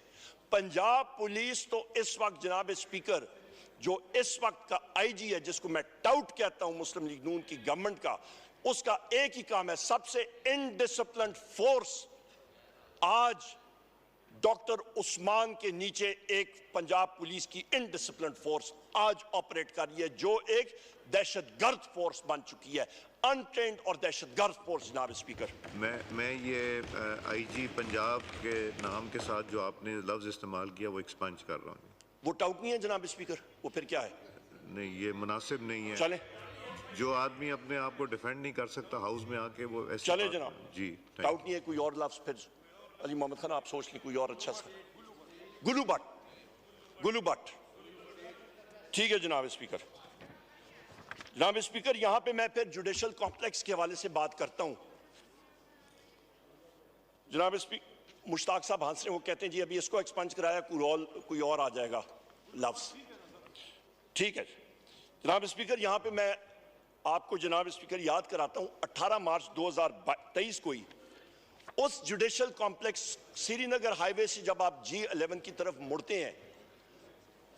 पंजाब पुलिस तो इस वक्त जनाब स्पीकर, जो इस वक्त का आईजी है, जिसको मैं टाउट कहता हूं मुस्लिम लीग नून की गवर्नमेंट का, उसका एक ही काम है, सबसे इनडिसिप्लिन्ड फोर्स आज डॉक्टर उस्मान के नीचे एक पंजाब पुलिस की इनडिसिप्लिन्ड फोर्स आज ऑपरेट कर रही है, जो एक दहशतगर्द फोर्स बन चुकी है, अनट्रेन्ड और दहशतगर्द फोर्स जनाब स्पीकर। मैं ये आईजी पंजाब के नाम के साथ जो आपने लफ्ज इस्तेमाल किया वो एक्सपंज कर रहा हूँ। वो टाउट नहीं है जनाब स्पीकर, वो फिर क्या है? नहीं, ये मुनासिब नहीं है। चले, जो आदमी अपने आप को डिफेंड नहीं कर सकता हाउस में आके, वो ऐसे चले जनाब जी टाउट नहीं है। कोई और लफ्ज फिर अली मोहम्मद खान आप सोच लें कोई और अच्छा सा। गुलू भट्ट, ठीक है जनाब स्पीकर। जनाब स्पीकर, यहां पे मैं फिर जुडिशल कॉम्प्लेक्स के हवाले से बात करता हूं। जनाब स्पीकर, मुश्ताक साहब हंस रहे, वो कहते हैं जी अभी इसको एक्सपंज कराया, कोई और आ जाएगा लफ्ज। ठीक है जनाब स्पीकर, यहां पे मैं आपको जनाब स्पीकर याद कराता हूं, 18 मार्च 2023 को ही उस जुडिशल कॉम्प्लेक्स श्रीनगर हाईवे से जब आप G11 की तरफ मुड़ते हैं,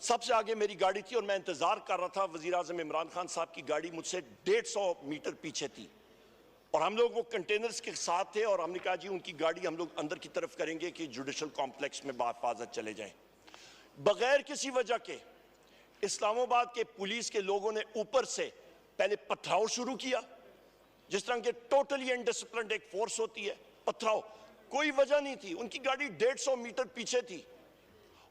सबसे आगे मेरी गाड़ी थी और मैं इंतजार कर रहा था। वजीर आजम इमरान खान साहब की गाड़ी मुझसे 150 मीटर पीछे थी, और हम लोग वो कंटेनर्स के साथ थे, और हमने कहा जी उनकी गाड़ी हम लोग अंदर की तरफ करेंगे कि जुडिशल कॉम्प्लेक्स में बाहिफाजत चले जाएं। बगैर किसी वजह के इस्लामाबाद के पुलिस के लोगों ने ऊपर से पहले पथराव शुरू किया, जिस तरह के टोटली अनडिसिप्लिन्ड एक फोर्स होती है। पथराव, कोई वजह नहीं थी, उनकी गाड़ी 150 मीटर पीछे थी,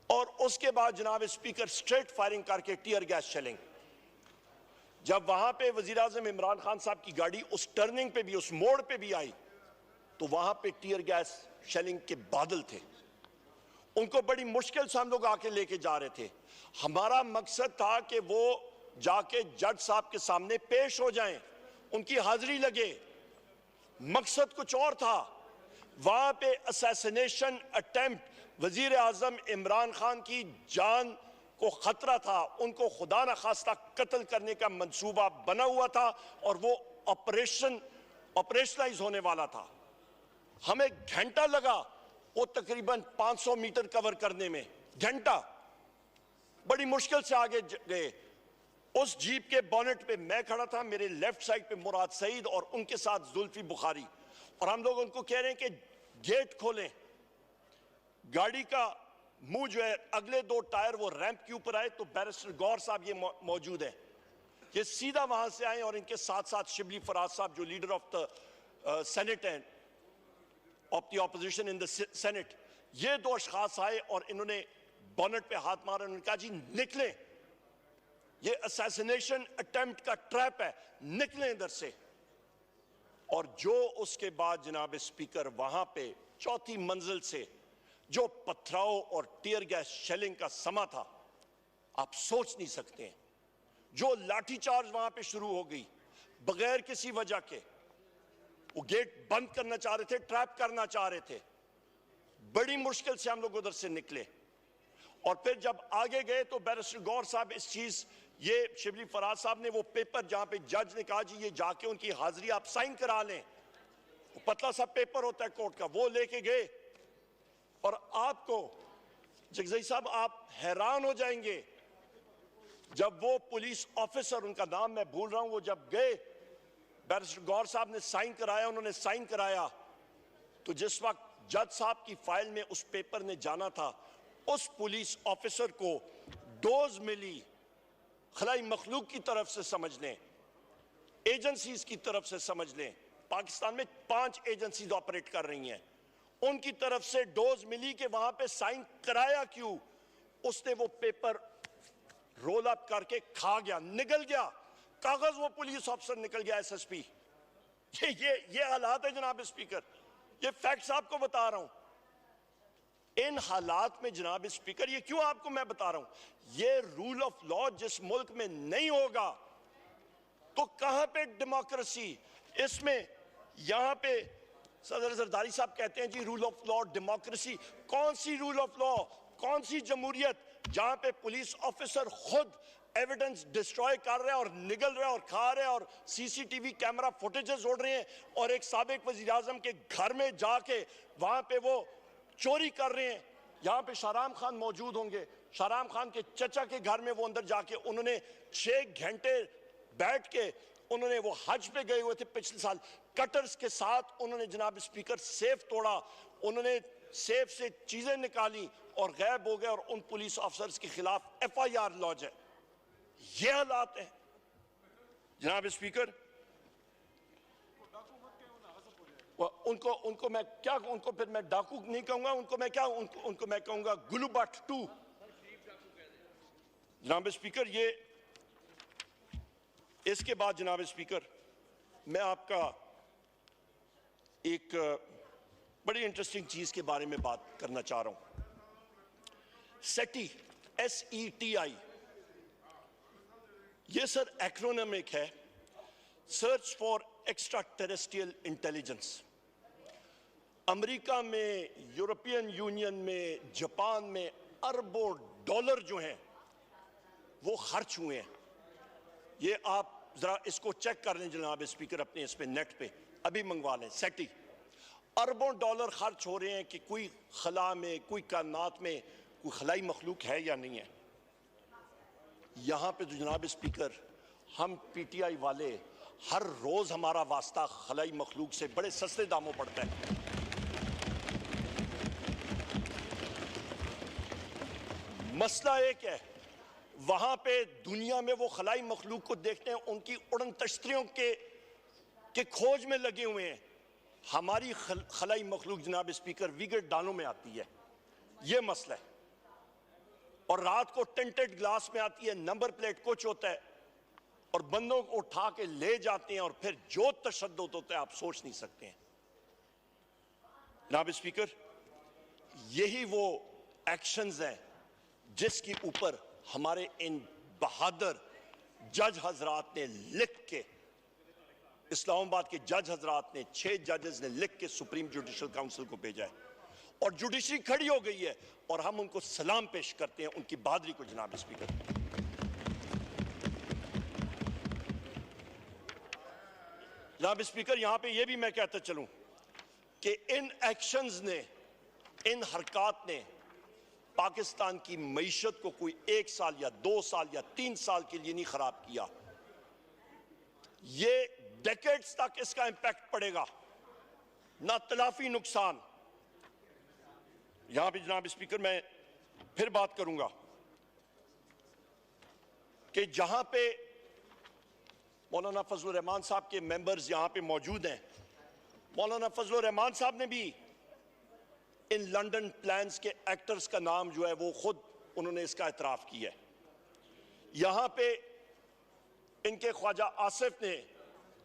और उसके बाद जनाब स्पीकर स्ट्रेट फायरिंग करके टीयर गैस शेलिंग। जब वहां पे वजीर आजम इमरान खान साहब की गाड़ी उस टर्निंग पे भी, उस मोड़ पे भी आई, तो वहां पे टीयर गैस शेलिंग के बादल थे। उनको बड़ी मुश्किल से हम लोग आके लेके जा रहे थे। हमारा मकसद था कि वो जाके जज साहब के सामने पेश हो जाएं, उनकी हाजिरी लगे। मकसद कुछ और था। वहां पे असैसिनेशन अटेम्प्ट, वजीर आजम इमरान खान की जान को खतरा था, उनको खुदा न खास्ता कत्ल करने का मंसूबा बना हुआ था, और वो ऑपरेशनलाइज होने वाला था। हमें घंटा लगा वो तकरीबन 500 मीटर कवर करने में, घंटा। बड़ी मुश्किल से आगे गए। उस जीप के बोनेट पे मैं खड़ा था, मेरे लेफ्ट साइड पे मुराद सईद और उनके साथ जुल्फी बुखारी, और हम लोग उनको कह रहे हैं कि गेट खोलें। गाड़ी का मुंह जो है, अगले 2 टायर वो रैंप के ऊपर आए, तो बैरिस्टर गौर साहब ये मौजूद है, ये सीधा वहां से आए, और इनके साथ साथ शिबली फराज साहब जो लीडर ऑफ द सेनेट हैं, of the opposition in the senate, ये 2 अशखास आए और इन्होंने बोनेट पे हाथ मारा। उन्होंने कहा जी निकलें, ये असैसिनेशन अटेम्प्ट का ट्रैप है, निकलें इधर से। और जो उसके बाद जनाब स्पीकर वहां पे 4थी मंजिल से जो पथराव और टीयर गैस शेलिंग का समा था, आप सोच नहीं सकते हैं। जो लाठीचार्ज वहां पे शुरू हो गई बगैर किसी वजह के, वो गेट बंद करना चाह रहे थे, ट्रैप करना चाह रहे थे, बड़ी मुश्किल से हम लोग उधर से निकले। और फिर जब आगे गए तो बैरिस्टर गौर साहब इस चीज, ये शिबली फराज साहब ने वो पेपर जहां पे जज ने कहा जी ये जाके उनकी हाजिरी आप साइन करा लें, वो पतला सा पेपर होता है कोर्ट का, वो लेके गए। और आपको जगजई साहब आप हैरान हो जाएंगे, जब वो पुलिस ऑफिसर, उनका नाम मैं भूल रहा हूं, वो जब गए, बैरिस्टर गौर साहब ने साइन कराया, उन्होंने साइन कराया, तो जिस वक्त जज साहब की फाइल में उस पेपर ने जाना था, उस पुलिस ऑफिसर को डोज मिली खलाई मखलूक की तरफ से, समझ लें एजेंसीज की तरफ से, समझ लें पाकिस्तान में 5 एजेंसीज ऑपरेट कर रही हैं, उनकी तरफ से डोज मिली कि वहां पे साइन कराया क्यों। उसने वो पेपर रोल अप करके खा गया, निकल गया कागज, वो पुलिस ऑफिसर निकल गया एसएसपी। ये हालात है जनाब स्पीकर, ये फैक्ट्स आपको बता रहा हूं। इन हालात में जनाब स्पीकर, ये क्यों आपको मैं बता रहा हूं, ये रूल ऑफ लॉ जिस मुल्क में नहीं होगा तो कहां पे डेमोक्रेसी। इसमें यहां पे सदर जरदारी साहब कहते हैं जी रूल ऑफ लॉ, डेमोक्रेसी, कौन सी रूल ऑफ लॉ, कौन सी जमहूरियत, जहां पे पुलिस ऑफिसर खुद एविडेंस डिस्ट्रॉय कर रहे हैं और निगल रहे हैं और खा रहे हैं और सीसीटीवी कैमरा फुटेजेस उड़ रहे हैं, और एक साबिक वजीर आजम के घर में जाके वहां पे वो चोरी कर रहे हैं। यहां पे शाहराम खान मौजूद होंगे, शाहराम खान के चचा के घर में वो अंदर जाके उन्होंने 6 घंटे बैठ के, उन्होंने वो हज पे गए हुए थे पिछले साल, कटर्स के साथ उन्होंने जनाब स्पीकर सेफ तोड़ा, उन्होंने सेफ से चीजें निकाली और गायब हो गए, और उन पुलिस ऑफिसर्स के खिलाफ FIR लॉन्च है। ये हालात है जनाब स्पीकर। उनको मैं क्या, उनको फिर मैं डाकू नहीं कहूंगा, उनको मैं क्या, उनको मैं कहूंगा गुलूबट 2 जनाब स्पीकर। ये इसके बाद जनाब स्पीकर मैं आपका एक बड़ी इंटरेस्टिंग चीज के बारे में बात करना चाह रहा हूं। सेटी, SETI, ये सर एक्रोनिमिक है, search for extra terrestrial intelligence. America में, यूरोपियन यूनियन में, जापान में अरबों डॉलर जो हैं वो खर्च हुए हैं। ये आप जरा इसको चेक कर लें जनाब स्पीकर, अपने इस पे नेट पे अभी मंगवा लें। सेटी, अरबों डॉलर खर्च हो रहे हैं कि कोई खला में, कोई कायनात में कोई खलाई मखलूक है या नहीं है। यहां पे तो जनाब स्पीकर हम PTI वाले हर रोज हमारा वास्ता खलाई मखलूक से बड़े सस्ते दामों पड़ता है। मसला एक है, वहां पे दुनिया में वो खलाई मखलूक को देखते हैं, उनकी उड़न तश्तरियों के खोज में लगे हुए हैं। हमारी खलाई मखलूक जनाब स्पीकर विकेट डालों में आती है, ये मसला है, और रात को टेंटेड ग्लास में आती है, नंबर प्लेट कुछ होता है, और बंदों को उठा के ले जाते हैं, और फिर जो तशद्दुद होता है आप सोच नहीं सकते हैं जनाब स्पीकर। यही वो एक्शंस हैं जिसके ऊपर हमारे इन बहादुर जज हजरात ने लिख के, इस्लामाबाद के जज हजरात ने, 6 जजेस ने लिख के सुप्रीम जुडिशल काउंसिल को भेजा है, और जुडिशरी खड़ी हो गई है, और हम उनको सलाम पेश करते हैं, उनकी बहादुरी को जनाब स्पीकर। जनाब स्पीकर, यहां पे ये भी मैं कहता चलूं कि इन एक्शंस ने, इन हरकत ने पाकिस्तान की मईशत को कोई 1 साल या 2 साल या 3 साल के लिए नहीं खराब किया, ये डेकेड्स तक इसका इंपैक्ट पड़ेगा, ना तलाफी नुकसान। यहां भी जनाब स्पीकर मैं फिर बात करूंगा कि जहां पे मौलाना फजलुर रहमान साहब के मेंबर्स यहां पे मौजूद हैं, मौलाना फजलुर रहमान साहब ने भी इन लंदन प्लान्स के एक्टर्स का नाम जो है वो खुद उन्होंने इसका इतराफ किया है। यहां पे इनके ख्वाजा आसिफ ने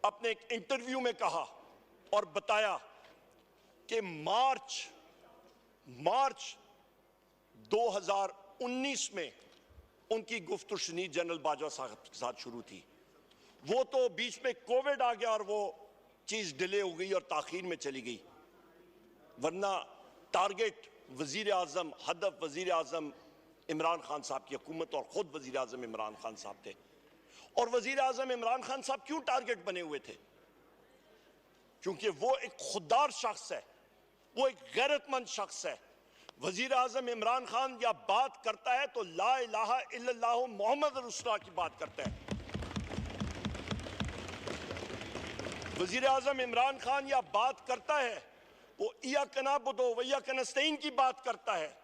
अपने एक इंटरव्यू में कहा और बताया कि मार्च 2019 में उनकी गुफ्तगू शनीद जनरल बाजवा साहब के साथ शुरू थी। वो तो बीच में कोविड आ गया और वो चीज डिले हो गई और ताखीर में चली गई, वरना टारगेट वजीर आजम, हदफ वजीर आजम इमरान खान साहब की हुकूमत और खुद वजीर आजम इमरान खान साहब थे। और वजीर आजम इमरान खान साहब क्यों टारगेट बने हुए थे? क्योंकि वो एक खुददार शख्स है, वो एक गैरतमंद शख्स है। वजीर आजम इमरान खान या बात करता है तो ला इलाहा इल्लल्लाहु मोहम्मद रसूलुल्लाह की बात करता है। वजीर आजम इमरान खान या बात करता है वो इय्याका नअबुदु व इय्याका नस्तईन की बात करता है।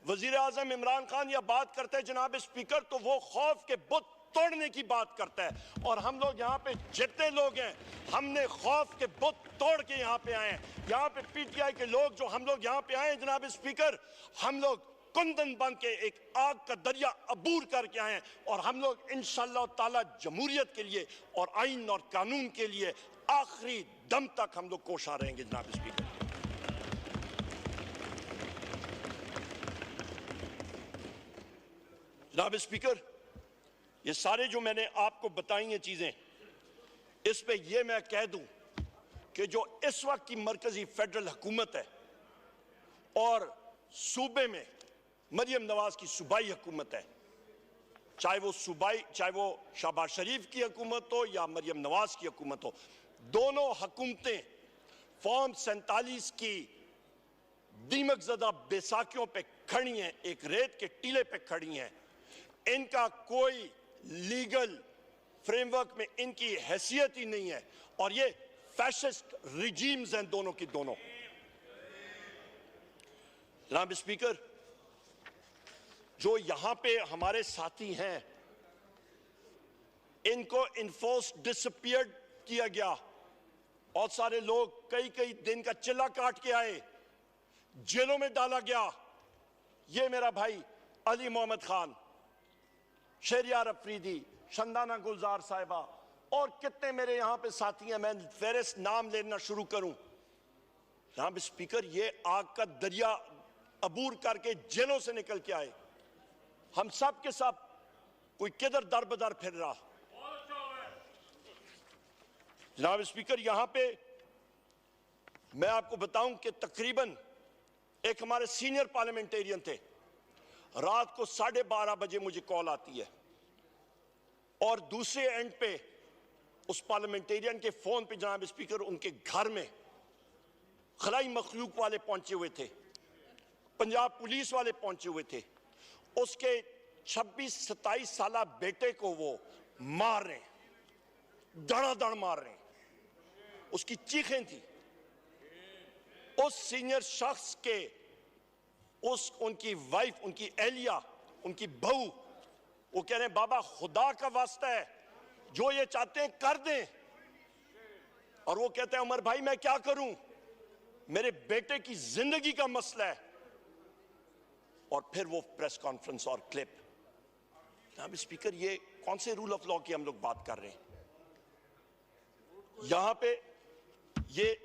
वजीर आजम इमरान खान या बात करता है जनाब स्पीकर तो वो खौफ के बुत तोड़ने की बात करता है। और हम लोग यहाँ पे जितने लोग हैं, हमने खौफ के बुत तोड़ के यहाँ पे आए हैं। यहाँ पे पीटीआई के लोग जो हम लोग यहाँ पे आए हैं जनाब स्पीकर, हम लोग कुंदन बन के एक आग का दरिया अबूर करके आए हैं। और हम लोग इंशाअल्लाह ताला जमहूरियत के लिए और आइन और कानून के लिए आखिरी दम तक हम लोग कोशा रहेंगे जनाब स्पीकर। जनाब स्पीकर, ये सारे जो मैंने आपको बताई हैं चीजें, इस पे ये मैं कह दूं कि जो इस वक्त की मरकजी फेडरल हुकूमत है और सूबे में मरियम नवाज की सूबाई हुकूमत है, चाहे वो शहबाज शरीफ की हुकूमत हो या मरियम नवाज की हुकूमत हो, दोनों हुकूमतें फॉर्म 47 की दीमक ज़दा बेसाखियों पे खड़ी हैं, एक रेत के टीले पे खड़ी हैं। इनका कोई लीगल फ्रेमवर्क में इनकी हैसियत ही नहीं है और ये फैशिस्ट रिजीम्स हैं दोनों की दोनों। जनाब स्पीकर, जो यहां पे हमारे साथी हैं, इनको इन्फोर्स डिसअपियर किया गया। बहुत सारे लोग कई कई दिन का चिल्ला काट के आए, जेलों में डाला गया। ये मेरा भाई अली मोहम्मद खान, शहरियार अफरीदी, शंदाना गुलजार साहिबा और कितने मेरे यहां पे साथी हैं, मैं फेरिस्त नाम लेना शुरू करूं। जनाब स्पीकर, ये आग का दरिया अबूर करके जेलों से निकल के आए। हम सब के सब कोई किधर दर बदर फिर रहा। जनाब स्पीकर, यहां पे मैं आपको बताऊं कि तकरीबन एक हमारे सीनियर पार्लियामेंटेरियन थे, रात को 12:30 बजे मुझे कॉल आती है और दूसरे एंड पे उस पार्लियामेंटेरियन के फोन पे जनाब स्पीकर उनके घर में खलाई मखलूक वाले पहुंचे हुए थे, पंजाब पुलिस वाले पहुंचे हुए थे। उसके 26-27 साल बेटे को वो मार रहे हैं, धड़ाधड़ मार रहे हैं। उसकी चीखें थी। उस सीनियर शख्स के उनकी वाइफ, उनकी एहलिया, उनकी बहू, वो कह रहे हैं बाबा खुदा का वास्ता है, जो ये चाहते हैं कर दें। और वो कहते हैं उमर भाई मैं क्या करूं, मेरे बेटे की जिंदगी का मसला है। और फिर वो प्रेस कॉन्फ्रेंस और क्लिप। जनाब स्पीकर, ये कौन से रूल ऑफ लॉ की हम लोग बात कर रहे हैं? यहां पे ये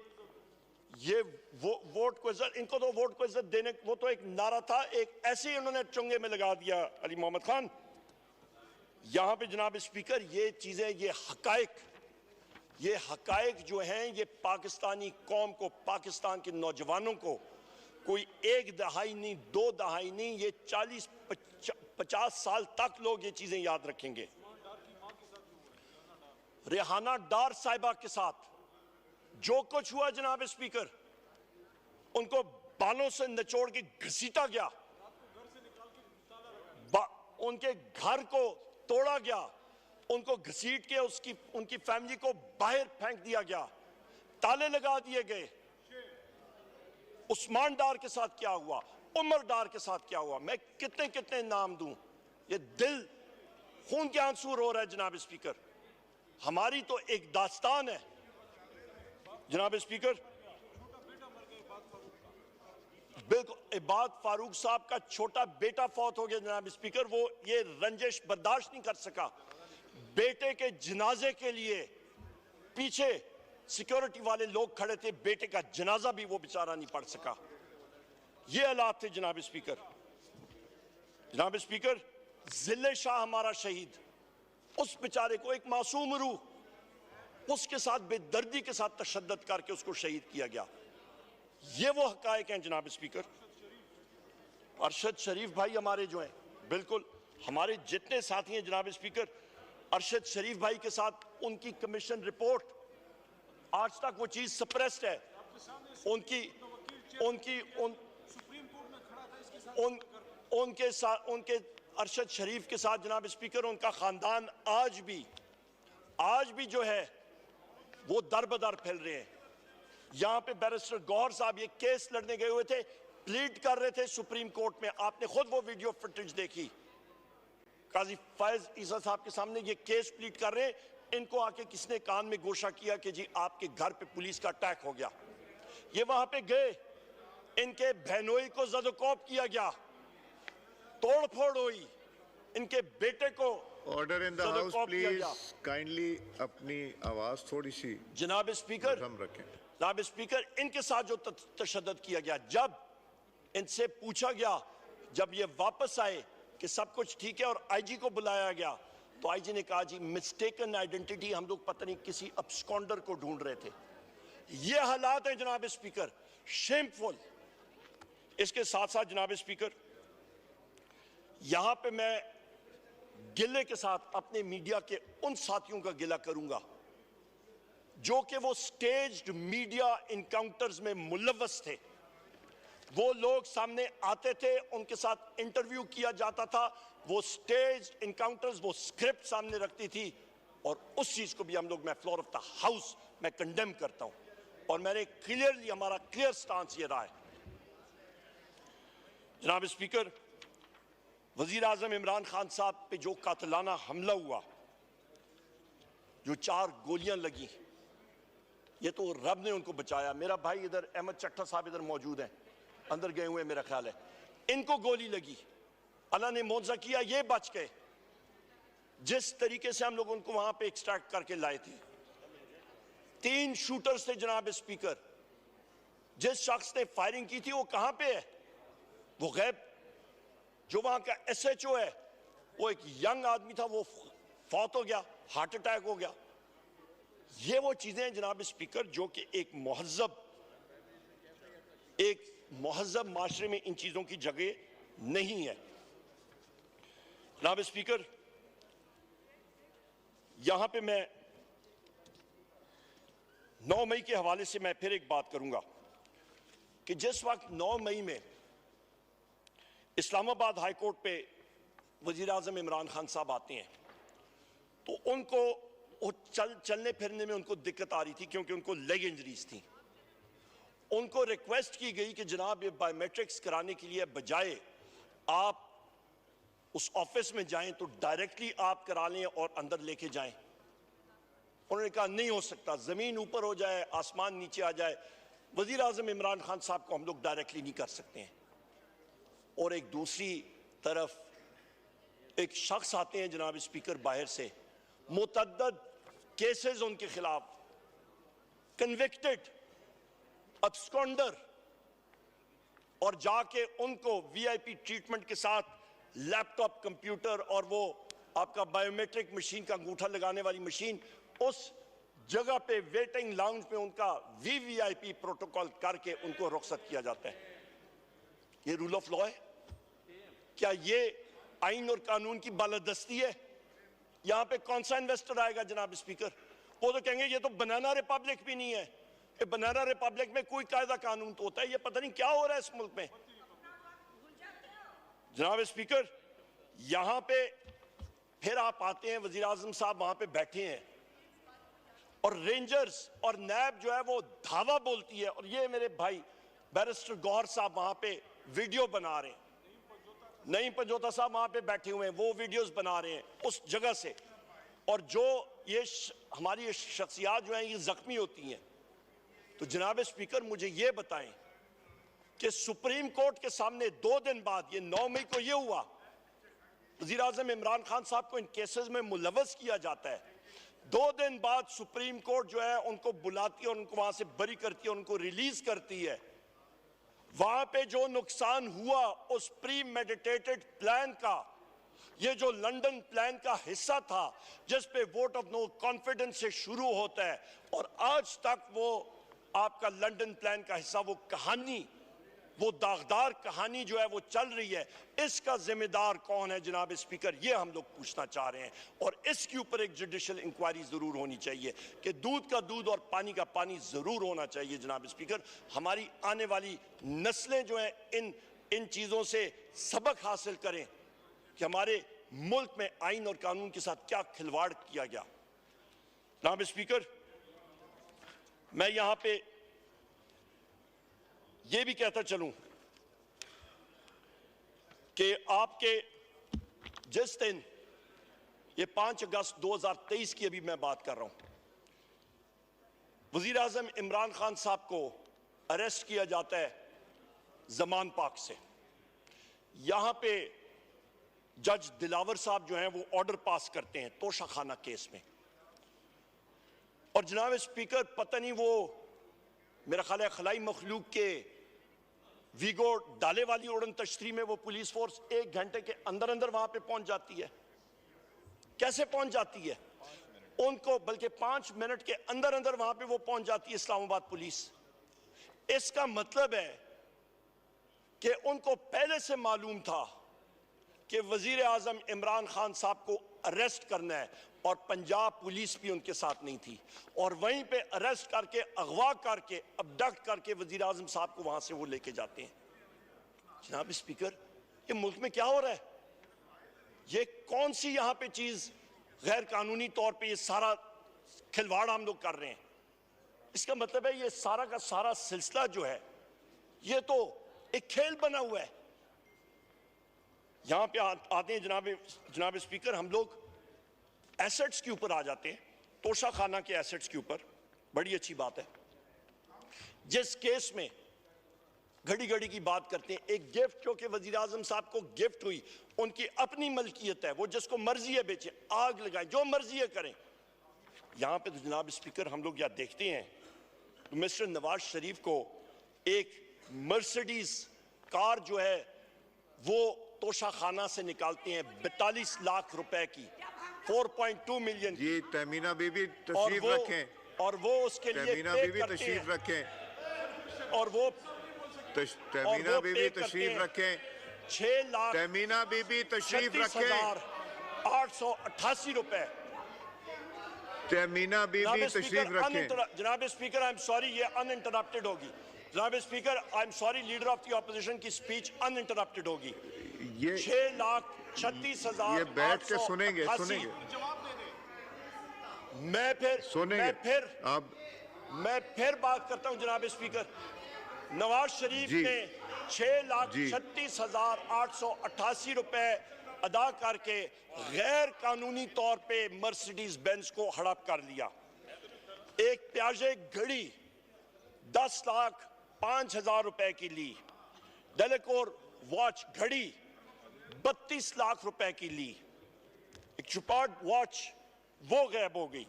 वोट को इज्जत, इनको तो वोट को इज्जत देने, वो तो एक नारा था, एक ऐसे ही उन्होंने चुंगे में लगा दिया अली मोहम्मद खान। यहां पे जनाब स्पीकर, ये चीजें, ये हकायक जो हैं, ये पाकिस्तानी कौम को, पाकिस्तान के नौजवानों को कोई एक दहाई नहीं, 2 दहाई नहीं, ये 40-50 साल तक लोग ये चीजें याद रखेंगे। रेहाना डार साहिबा के साथ जो कुछ हुआ जनाब स्पीकर, उनको बालों से निचोड़ के घसीटा गया, उनके घर को तोड़ा गया, उनको घसीट के उनकी फैमिली को बाहर फेंक दिया गया, ताले लगा दिए गए। उस्मान डार के साथ क्या हुआ, उमर डार के साथ क्या हुआ, मैं कितने कितने नाम दूं। ये दिल खून के आंसू रो रहा है जनाब स्पीकर। हमारी तो एक दास्तान है जनाब स्पीकर। बिल्कुल, इबाद फारूक साहब का छोटा बेटा फौत हो गया जनाब स्पीकर। वो ये रंजिश बर्दाश्त नहीं कर सका, बेटे के जनाजे के लिए पीछे सिक्योरिटी वाले लोग खड़े थे, बेटे का जनाजा भी वो बेचारा नहीं पढ़ सका। ये हालात थे जनाब स्पीकर। जनाब स्पीकर, जिले शाह हमारा शहीद, उस बेचारे को एक मासूम रूह, उसके साथ बेदर्दी के साथ तशद्दुद करके उसको शहीद किया गया। ये वो हकायक हैं जनाब स्पीकर। अरशद शरीफ भाई हमारे जो हैं, बिल्कुल हमारे जितने साथी हैं जनाब स्पीकर, अरशद शरीफ भाई के साथ उनकी कमीशन रिपोर्ट, आज तक वो चीज सप्रेस्ड है। उनके साथ, उनके अरशद शरीफ के साथ जनाब स्पीकर, उनका खानदान आज भी जो है वो दर बदर फैल रहे हैं। यहां पे बैरिस्टर गौहर साहब ये केस लड़ने गए हुए थे, प्लीड कर रहे थे सुप्रीम कोर्ट में, आपने खुद वो वीडियो फुटेज देखी। काजी फैज ईसा साहब के सामने ये केस प्लीड कर रहे हैं, इनको आके किसने कान में गोशा किया कि जी आपके घर पे पुलिस का अटैक हो गया। ये वहां पे गए, इनके बहनोई को जदोकोब किया गया, तोड़ फोड़ हुई, इनके बेटे को order in the house please, kindly अपनी आवाज थोड़ी सी जनाब स्पीकर हम रखें। जनाब स्पीकर, इनके साथ जो तशद्दुद किया गया, जब इनसे पूछा गया, जब ये वापस आए कि सब कुछ ठीक है और आईजी को बुलाया गया, तो आईजी ने कहा जी मिस्टेकन आइडेंटिटी, हम लोग पता नहीं किसी अब्सकॉन्डर को ढूंढ रहे थे। ये हालात हैं जनाब स्पीकर, शेमफुल। इसके साथ साथ जनाब स्पीकर, यहां पे मैं गिले के साथ अपने मीडिया के उन साथियों का गिला करूंगा जो कि वो स्टेज्ड मीडिया इनकाउंटर्स में मुलव्वस थे। वो लोग सामने आते थे, उनके साथ इंटरव्यू किया जाता था, वो स्टेज्ड इनकाउंटर्स, वो स्क्रिप्ट सामने रखती थी, और उस चीज को भी हम लोग, मैं फ्लोर ऑफ द हाउस मैं कंडेम करता हूं, और मैंने क्लियरली, हमारा क्लियर स्टांस ये रहा है। जनाब स्पीकर, वजीर आजम इमरान खान साहब पे जो कातिलाना हमला हुआ, जो 4 गोलियां लगी, ये तो रब ने उनको बचाया। मेरा भाई इधर अहमद चट्टा साहब इधर मौजूद हैं, अंदर गए हुए मेरा ख्याल है, इनको गोली लगी, अल्लाह ने मौजज़ा किया, ये बच गए। जिस तरीके से हम लोग उनको वहां पे एक्सट्रैक्ट करके लाए थे, 3 शूटर्स थे जनाब स्पीकर। जिस शख्स ने फायरिंग की थी वो कहां पे है? वो गैब। जो वहां का SHO है, वो एक यंग आदमी था, वो फौत हो गया, हार्ट अटैक हो गया। ये वो चीजें हैं जनाब स्पीकर जो कि एक मुहज़्ज़ब माशरे में इन चीजों की जगह नहीं है। जनाब स्पीकर, यहां पे मैं 9 मई के हवाले से मैं फिर एक बात करूंगा कि जिस वक्त 9 मई में इस्लामाबाद हाई कोर्ट पे वजीर आजम इमरान खान साहब आते हैं, तो उनको चलने फिरने में उनको दिक्कत आ रही थी, क्योंकि उनको लेग इंजरीज थी। उनको रिक्वेस्ट की गई कि जनाब ये बायोमेट्रिक्स कराने के लिए बजाय आप उस ऑफिस में जाएं तो डायरेक्टली आप करा लें और अंदर लेके जाएं। उन्होंने कहा नहीं हो सकता, जमीन ऊपर हो जाए, आसमान नीचे आ जाए, वजीर आजम इमरान खान साहब को हम लोग डायरेक्टली नहीं कर सकते हैं। और एक दूसरी तरफ एक शख्स आते हैं जनाब स्पीकर बाहर से, मुतअद्दिद केसेस उनके खिलाफ, कन्विक्टेड अब्सकॉन्डर, और जाके उनको VIP ट्रीटमेंट के साथ लैपटॉप, कंप्यूटर और वो आपका बायोमेट्रिक मशीन का अंगूठा लगाने वाली मशीन, उस जगह पे वेटिंग लाउंज में उनका VVIP प्रोटोकॉल करके उनको रुखसत किया जाता है। ये रूल ऑफ लॉ है? क्या ये आइन और कानून की बालादस्ती है? यहां पे कौन सा इन्वेस्टर आएगा जनाब स्पीकर? वो तो कहेंगे ये तो बनाना रिपब्लिक भी नहीं है। ये बनाना रिपब्लिक में कोई कायदा कानून तो होता है, ये पता नहीं क्या हो रहा है इस मुल्क में। जनाब स्पीकर, यहां पे फिर आप आते हैं, वजीर आजम साहब वहां पे बैठे हैं और रेंजर्स और नैब जो है वो धावा बोलती है, और ये मेरे भाई बैरिस्टर गौहर साहब वहां पे वीडियो बना रहे हैं, नईम पंजोता साहब वहां पे बैठे हुए हैं, वो वीडियोस बना रहे हैं उस जगह से। और जो ये हमारी ये शख्सियात जो हैं ये जख्मी होती हैं। तो जनाब स्पीकर, मुझे ये बताएं कि सुप्रीम कोर्ट के सामने 2 दिन बाद, ये 9 मई को ये हुआ, वजीर आजम इमरान खान साहब को इन केसेस में मुलव्वस किया जाता है। 2 दिन बाद सुप्रीम कोर्ट जो है उनको बुलाती है और उनको वहां से बरी करती है, उनको रिलीज करती है। वहां पे जो नुकसान हुआ उस प्री मेडिटेटेड प्लान का, ये जो लंदन प्लान का हिस्सा था जिस पे वोट ऑफ नो कॉन्फिडेंस से शुरू होता है और आज तक वो आपका लंदन प्लान का हिस्सा, वो कहानी, वो दागदार कहानी जो है वो चल रही है, इसका जिम्मेदार कौन है जनाब स्पीकर, ये हम लोग पूछना चाह रहे हैं। और इसके ऊपर एक जुडिशियल इंक्वायरी जरूर होनी चाहिए कि दूध का दूध और पानी का पानी जरूर होना चाहिए जनाब स्पीकर। हमारी आने वाली नस्लें जो हैं इन चीजों से सबक हासिल करें कि हमारे मुल्क में आइन और कानून के साथ क्या खिलवाड़ किया गया। जनाब स्पीकर, मैं यहां पे ये भी कहता चलूं कि आपके जिस दिन ये 5 अगस्त 2023 की अभी मैं बात कर रहा हूं, वजीर आजम इमरान खान साहब को अरेस्ट किया जाता है जमान पाक से। यहां पे जज दिलावर साहब जो हैं वो ऑर्डर पास करते हैं तोशा खाना केस में। और जनाब स्पीकर, पता नहीं वो मेरा ख्याल है खलाई मखलूक के वीगो डाले वाली उड़न तश्तरी में वो पुलिस फोर्स 1 घंटे के अंदर अंदर वहां पे पहुंच जाती है। कैसे पहुंच जाती है उनको, बल्कि 5 मिनट के अंदर अंदर वहां पे वो पहुंच जाती है इस्लामाबाद पुलिस। इसका मतलब है कि उनको पहले से मालूम था कि वजीर आजम इमरान खान साहब को अरेस्ट करना है और पंजाब पुलिस भी उनके साथ नहीं थी, और वहीं पे अरेस्ट करके, अगवा करके, अबडक्ट करके वजीर आजम साहब को वहां से वो लेके जाते हैं। जनाब स्पीकर, ये मुल्क में क्या हो रहा है? ये कौन सी यहां पे चीज गैर कानूनी तौर पे ये सारा खिलवाड़ हम लोग कर रहे हैं? इसका मतलब है ये सारा का सारा सिलसिला जो है ये तो एक खेल बना हुआ है। यहां पे आते हैं जनाब स्पीकर, हम लोग एसेट्स के ऊपर आ जाते हैं, तोशा खाना के एसेट्स के ऊपर। बड़ी अच्छी बात है, जिस केस में घड़ी घड़ी की बात करते हैं, एक गिफ्ट जो कि वजीर आजम साहब को गिफ्ट हुई, उनकी अपनी मलकियत है, वो जिसको मर्जी है बेचे, आग लगाए, जो मर्जी है करें। यहां पे तो जनाब स्पीकर हम लोग यह देखते हैं तो मिस्टर नवाज शरीफ को एक मर्सिडीज कार जो है वो तोशा खाना से निकालते हैं 42 लाख रुपए की, 4.2 मिलियन की। जी तमीना बीबी तशरीफ रखें, और वो उसके लिए तमीना बीबी तशरीफ रखें, और वो तमीना बीबी तशरीफ रखें, 6 लाख तमीना बीबी तशरीफ रखें, 888 रुपए। तमीना बीबी तशरीफ रखें। जनाब स्पीकर, आई एम सॉरी, ये अनइंटरप्टेड होगी। जनाब speaker, I am sorry, leader of the opposition की स्पीच अनइंटरप्टेड होगी। ये 6,36,000 ये बैठ के सुनेंगे मैं फिर बात करता हूं जनाब स्पीकर। नवाज शरीफ ने 6,36,888 रुपए अदा करके गैर कानूनी तौर पे मर्सिडीज बेंज को हड़प कर लिया। एक प्याजे घड़ी 10,05,000 रुपए की ली, डेलेकोर वॉच घड़ी 32 लाख रुपए की ली, एक चुपार्ड वॉच वो गायब हो गई,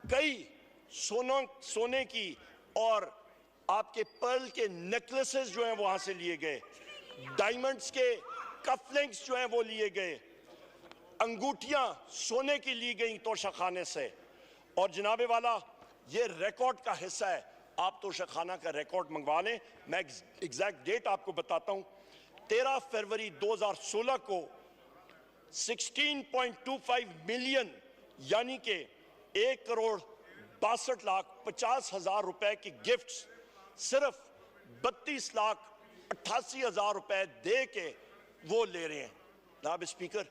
कई सोने की और आपके पर्ल के नेकलेसेस जो हैं वहां से लिए गए, डायमंड्स के कफलिंग्स जो हैं वो लिए गए, अंगूठियां सोने की ली गई तोशा खाने से। और जनाबे वाला ये रिकॉर्ड का हिस्सा है, आप तोशा खाना का रिकॉर्ड मंगवा लें, मैं एग्जैक्ट डेट आपको बताता हूं। 13 फरवरी 2016 को 16.25 मिलियन यानी कि 1,62,50,000 रुपए की गिफ्ट्स सिर्फ 32,88,000 रुपए दे के वो ले रहे हैं। जनाब स्पीकर,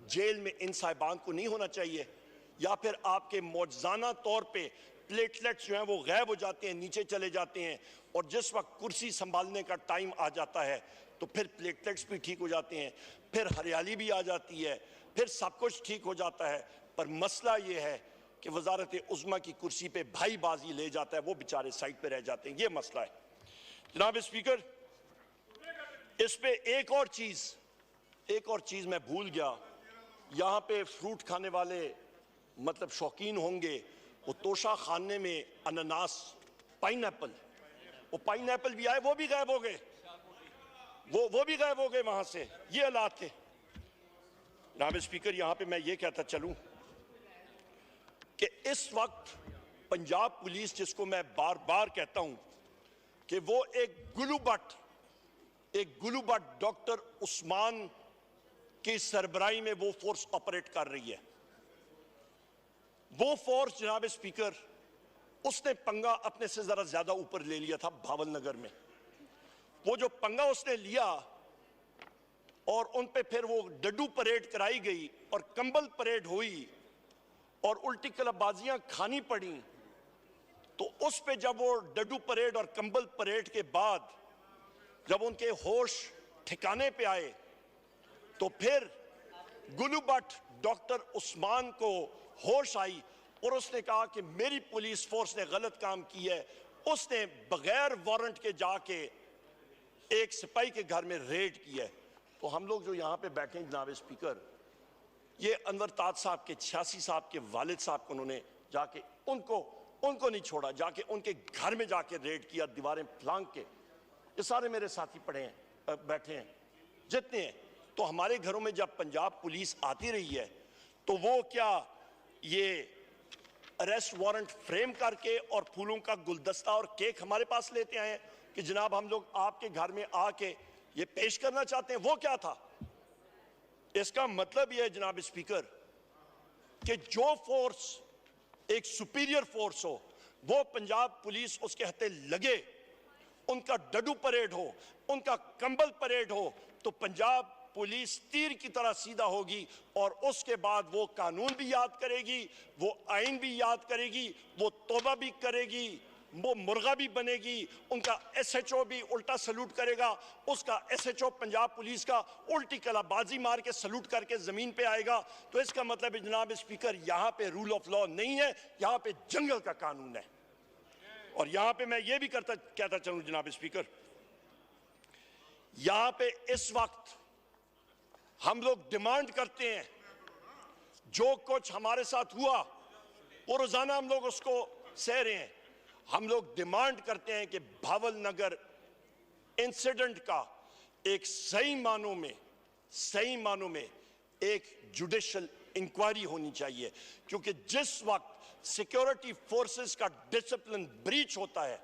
जेल में इन साहिबान को नहीं होना चाहिए, या फिर आपके मौजूदा तौर पे प्लेटलेट्स जो हैं वो गायब हो जाते हैं, नीचे चले जाते हैं, और जिस वक्त कुर्सी संभालने का टाइम आ जाता है तो फिर प्लेटलेट्स भी ठीक हो जाते हैं, फिर हरियाली भी आ जाती है, फिर सब कुछ ठीक हो जाता है। पर मसला ये है कि वजारत उज़्मा की कुर्सी पे भाई बाजी ले जाता है, वो बेचारे साइड पे रह जाते हैं, ये मसला है। जनाब स्पीकर, इस पे एक और चीज मैं भूल गया। यहां पे फ्रूट खाने वाले मतलब शौकीन होंगे, वो तोशा खाने में अनानास, पाइनएप्पल, वो पाइनएप्पल भी आए, वो भी गायब हो गए, वो भी गायब हो गए वहां से। ये हालात थे। जनाब स्पीकर, यहां पे मैं ये कहता चलूं कि इस वक्त पंजाब पुलिस, जिसको मैं बार बार कहता हूं कि वो एक गुलूबट डॉक्टर उस्मान की सरबराही में वो फोर्स ऑपरेट कर रही है। वो फोर्स जनाब स्पीकर, उसने पंगा अपने से जरा ज्यादा ऊपर ले लिया था भावल नगर में। वो जो पंगा उसने लिया और उन पे फिर वो डड्डू परेड कराई गई और कंबल परेड हुई और उल्टी कलाबाजियां खानी पड़ी, तो उस पे जब वो डड्डू परेड और कंबल परेड के बाद जब उनके होश ठिकाने पे आए, तो फिर गुलूबट डॉक्टर उस्मान को होश आई और उसने कहा कि मेरी पुलिस फोर्स ने गलत काम की है। उसने बगैर वारंट के जाके एक सिपाही के घर में रेड किया है। तो हम लोग जो यहाँ पे बैठे हैं जनाब स्पीकर, ये अनवर ताज साहब के 86 साहब के वालिद साहब को उन्होंने जाके उनको नहीं छोड़ा, जाके उनके घर में जाके रेड किया, दीवारें फलांग के। ये सारे मेरे साथी पड़े हैं, बैठे हैं जितने हैं। तो हमारे घरों में जब पंजाब पुलिस आती रही है तो वो क्या ये अरेस्ट वारंट फ्रेम करके और फूलों का गुलदस्ता और केक हमारे पास लेते आए कि जनाब हम लोग आपके घर में आके ये पेश करना चाहते हैं? वो क्या था? इसका मतलब यह है जनाब स्पीकर कि जो फोर्स एक सुपीरियर फोर्स हो, वो पंजाब पुलिस उसके हत्थे लगे, उनका डड्डू परेड हो, उनका कंबल परेड हो, तो पंजाब पुलिस तीर की तरह सीधा होगी और उसके बाद वो कानून भी याद करेगी, वो आइन भी याद करेगी, वो तौबा भी करेगी, वो मुर्गा भी बनेगी, उनका SHO भी उल्टा सलूट करेगा, उसका SHO पंजाब पुलिस का उल्टी कलाबाजी मार के सलूट करके जमीन पे आएगा। तो इसका मतलब है जनाब स्पीकर, यहाँ पे रूल ऑफ लॉ नहीं है, यहाँ पे जंगल का कानून है। और यहाँ पे मैं ये भी कहता चलूं जनाब स्पीकर, यहाँ पे इस वक्त हम लोग डिमांड करते हैं, जो कुछ हमारे साथ हुआ वो रोजाना हम लोग उसको सह रहे हैं। हम लोग डिमांड करते हैं कि भावल नगर इंसिडेंट का एक सही मानों में एक जुडिशियल इंक्वायरी होनी चाहिए, क्योंकि जिस वक्त सिक्योरिटी फोर्सेस का डिसिप्लिन ब्रीच होता है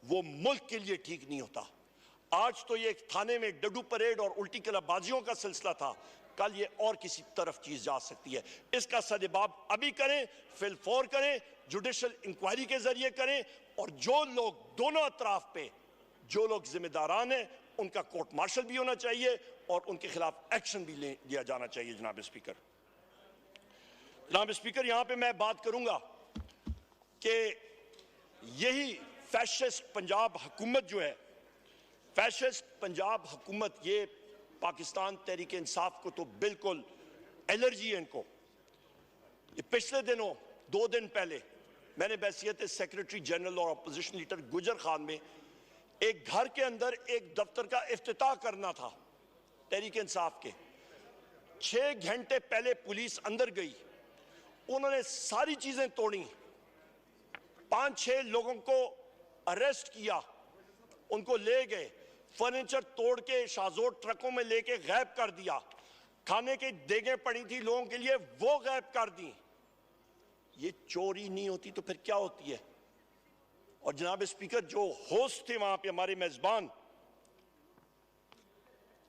वो मुल्क के लिए ठीक नहीं होता। आज तो ये थाने में डड्डू परेड और उल्टी कलाबाजियों का सिलसिला था, कल ये और किसी तरफ चीज जा सकती है। इसका सद्जवाब अभी करें, फिलफौर करें, जुडिशियल इंक्वायरी के जरिए करें, और जो लोग दोनों अतराफ पे जो लोग जिम्मेदारान हैं उनका कोर्ट मार्शल भी होना चाहिए और उनके खिलाफ एक्शन भी लिया जाना चाहिए। जनाब स्पीकर, यहां पे मैं बात करूंगा कि यही फैशिस्ट पंजाब हुकूमत जो है, फैशिस्ट पंजाब हुकूमत, ये पाकिस्तान तहरीक इंसाफ को तो बिल्कुल एलर्जी है इनको। ये पिछले दिनों 2 दिन पहले मैंने बैसियत सेक्रेटरी जनरल और अपोजिशन लीडर गुजर खान में एक घर के अंदर एक दफ्तर का इफ्तिताह करना था तहरीक इंसाफ के। 6 घंटे पहले पुलिस अंदर गई, उन्होंने सारी चीजें तोड़ी, 5-6 लोगों को अरेस्ट किया, उनको ले गए, फर्नीचर तोड़ के शाहजोर ट्रकों में लेके गायब कर दिया, खाने की देगें पड़ी थी लोगों के लिए वो गायब कर दी। ये चोरी नहीं होती तो फिर क्या होती है? और जनाब स्पीकर, जो होस्ट थे वहां पे हमारे मेजबान,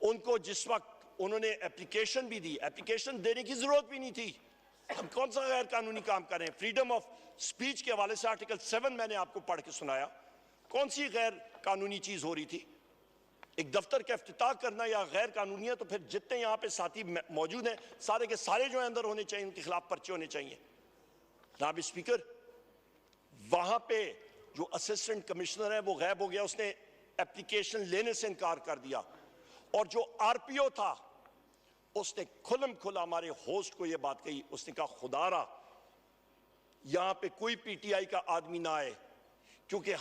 उनको जिस वक्त उन्होंने एप्लीकेशन भी दी, एप्लीकेशन देने की जरूरत भी नहीं थी। हम कौन सा गैर कानूनी काम कर रहे हैं? फ्रीडम ऑफ स्पीच के हवाले से आर्टिकल 7 मैंने आपको पढ़ के सुनाया। कौन सी गैर कानूनी चीज हो रही थी? एक दफ्तर का इफ्तिताह करना या गैर कानूनी है? तो फिर जितने यहाँ पे साथी मौजूद हैं सारे के सारे जो अंदर होने चाहिए, उनके खिलाफ पर्चे होने चाहिए। जनाब स्पीकर, वहां पे जो असिस्टेंट कमिश्नर है वो गायब हो गया, उसने एप्लीकेशन लेने से इनकार कर दिया। और जो RPO था उसने खुलम खुला हमारे होस्ट को यह बात कही, उसने कहा खुदारा यहां पे कोई PTI का आदमी ना आए, क्योंकि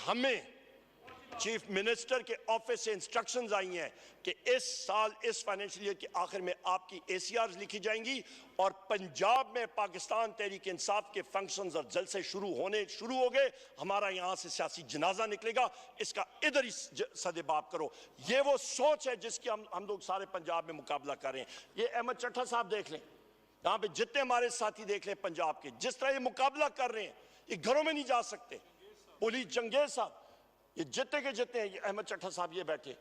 चीफ मिनिस्टर के ऑफिस से इंस्ट्रक्शंस आई हैं कि इस साल इस फाइनेंशियल ईयर के आखिर में आपकी ACRs लिखी जाएंगी और पंजाब में पाकिस्तान तहरीक इंसाफ के फंक्शंस और जलसे शुरू हो गए। हमारा यहाँ से सियासी जनाजा निकलेगा, इसका इधर ही सदेबाब करो। ये वो सोच है जिसकी हम लोग सारे पंजाब में मुकाबला कर रहे हैं। ये अहमद चट्टा साहब देख लें, यहाँ पे जितने हमारे साथी देख लें पंजाब के, जिस तरह ये मुकाबला कर रहे हैं, ये घरों में नहीं जा सकते। पुलिस जंगेज साहब, ये जितने के जितने हैं, अहमद चट्टा साहब ये बैठे,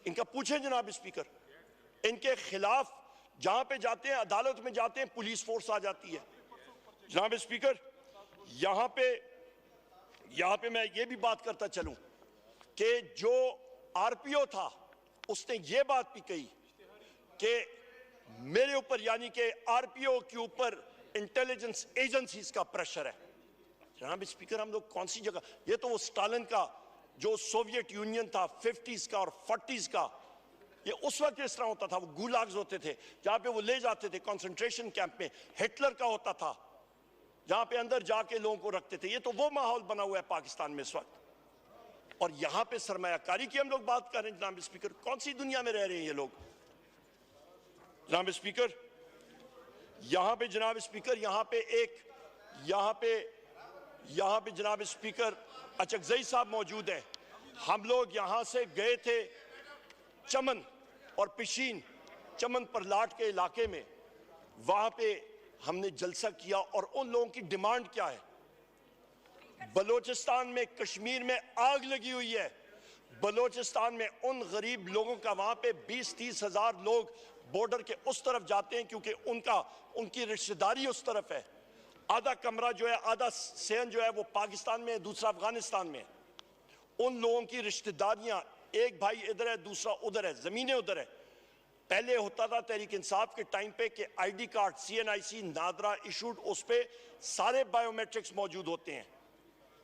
इनका पूछें जनाब स्पीकर, इनके खिलाफ जहां पे जाते हैं, अदालत में जाते हैं, पुलिस फोर्स आ जाती है। जनाब स्पीकर, यहां पे मैं ये भी बात करता चलूं कि जो RPO था उसने ये बात भी कही कि मेरे ऊपर, यानी कि RPO के ऊपर इंटेलिजेंस एजेंसीज का प्रेशर है। जनाब स्पीकर, हम लोग कौन सी जगह, ये तो वो स्टालिन का जो सोवियत यूनियन था 50s का और 40s का, ये उस वक्त इस तरह होता था। वो गुलाग्स होते थे जहां पे वो ले जाते थे कंसंट्रेशन कैंप में। हिटलर का होता था जहां पे अंदर जाके लोगों को रखते थे। ये तो वो माहौल बना हुआ है पाकिस्तान में इस वक्त। और यहां पे सरमायाकारी की हम लोग बात कर रहे हैं। जनाब स्पीकर, कौन सी दुनिया में रह रहे हैं ये लोग? जनाब स्पीकर, यहां पे जनाब स्पीकर, यहां पे जनाब स्पीकर अचकजई साहब मौजूद है। हम लोग यहां से गए थे चमन और पिशीन, चमन परलाट के इलाके में, वहां पे हमने जलसा किया। और उन लोगों की डिमांड क्या है? बलोचिस्तान में, कश्मीर में आग लगी हुई है। बलोचिस्तान में उन गरीब लोगों का, वहां पे 20-30 हजार लोग बॉर्डर के उस तरफ जाते हैं क्योंकि उनकी रिश्तेदारी उस तरफ है। आधा कमरा जो है, आधा सेहन जो है वो पाकिस्तान में है, दूसरा अफगानिस्तान में है। उन लोगों की रिश्तेदारियां, एक भाई इधर है, दूसरा उधर है, जमीनें उधर है। पहले होता था तहरीक इंसाफ के टाइम पे कि ID card CNIC NADRA issued, उस पे सारे बायोमेट्रिक्स मौजूद होते हैं।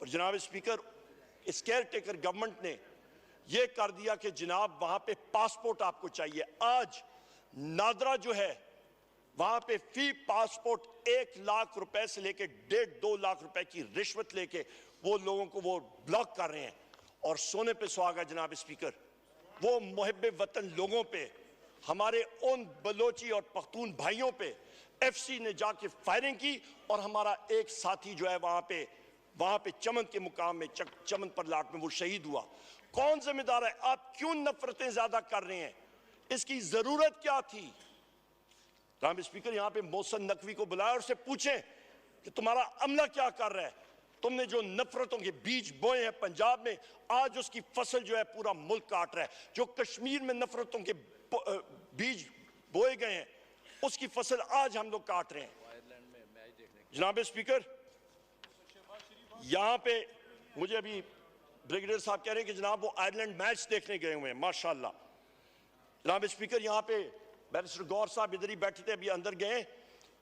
और जनाब स्पीकर, इस केयर टेकर गवर्नमेंट ने यह कर दिया कि जनाब वहां पे पासपोर्ट आपको चाहिए। आज नादरा जो है, वहां पे फी पासपोर्ट 1 लाख रुपए से लेके 1.5-2 लाख रुपए की रिश्वत लेके वो लोगों को वो ब्लॉक कर रहे हैं। और सोने पे सुहागा जनाब स्पीकर, वो मुहिब्बे वतन लोगों पे, हमारे उन बलोची और पख्तून भाइयों पे FC ने जाके फायरिंग की और हमारा एक साथी जो है वहां पे चमन के मुकाम में, चमन परलाट में वो शहीद हुआ। कौन जिम्मेदार है? आप क्यों नफरतें ज्यादा कर रहे हैं? इसकी जरूरत क्या थी? जनाब स्पीकर, यहां पे मोहसिन नकवी को बुलाया और उससे पूछें कि तुम्हारा अमला क्या कर रहा है? तुमने जो नफरतों के बीज बोए हैं पंजाब में, आज उसकी फसल जो है पूरा मुल्क काट रहा है। जो कश्मीर में नफरतों के बीज बोए गए हैं, उसकी फसल आज हम लोग काट रहे हैं। जनाब स्पीकर, यहां पे मुझे अभी ब्रिगेडियर साहब कह रहे हैं कि जनाब वो आयरलैंड मैच देखने गए हुए हैं, माशाल्लाह। जनाब स्पीकर, यहां पे बैरिस्टर गौर साहब इधर ही बैठे थे, अभी अंदर गए।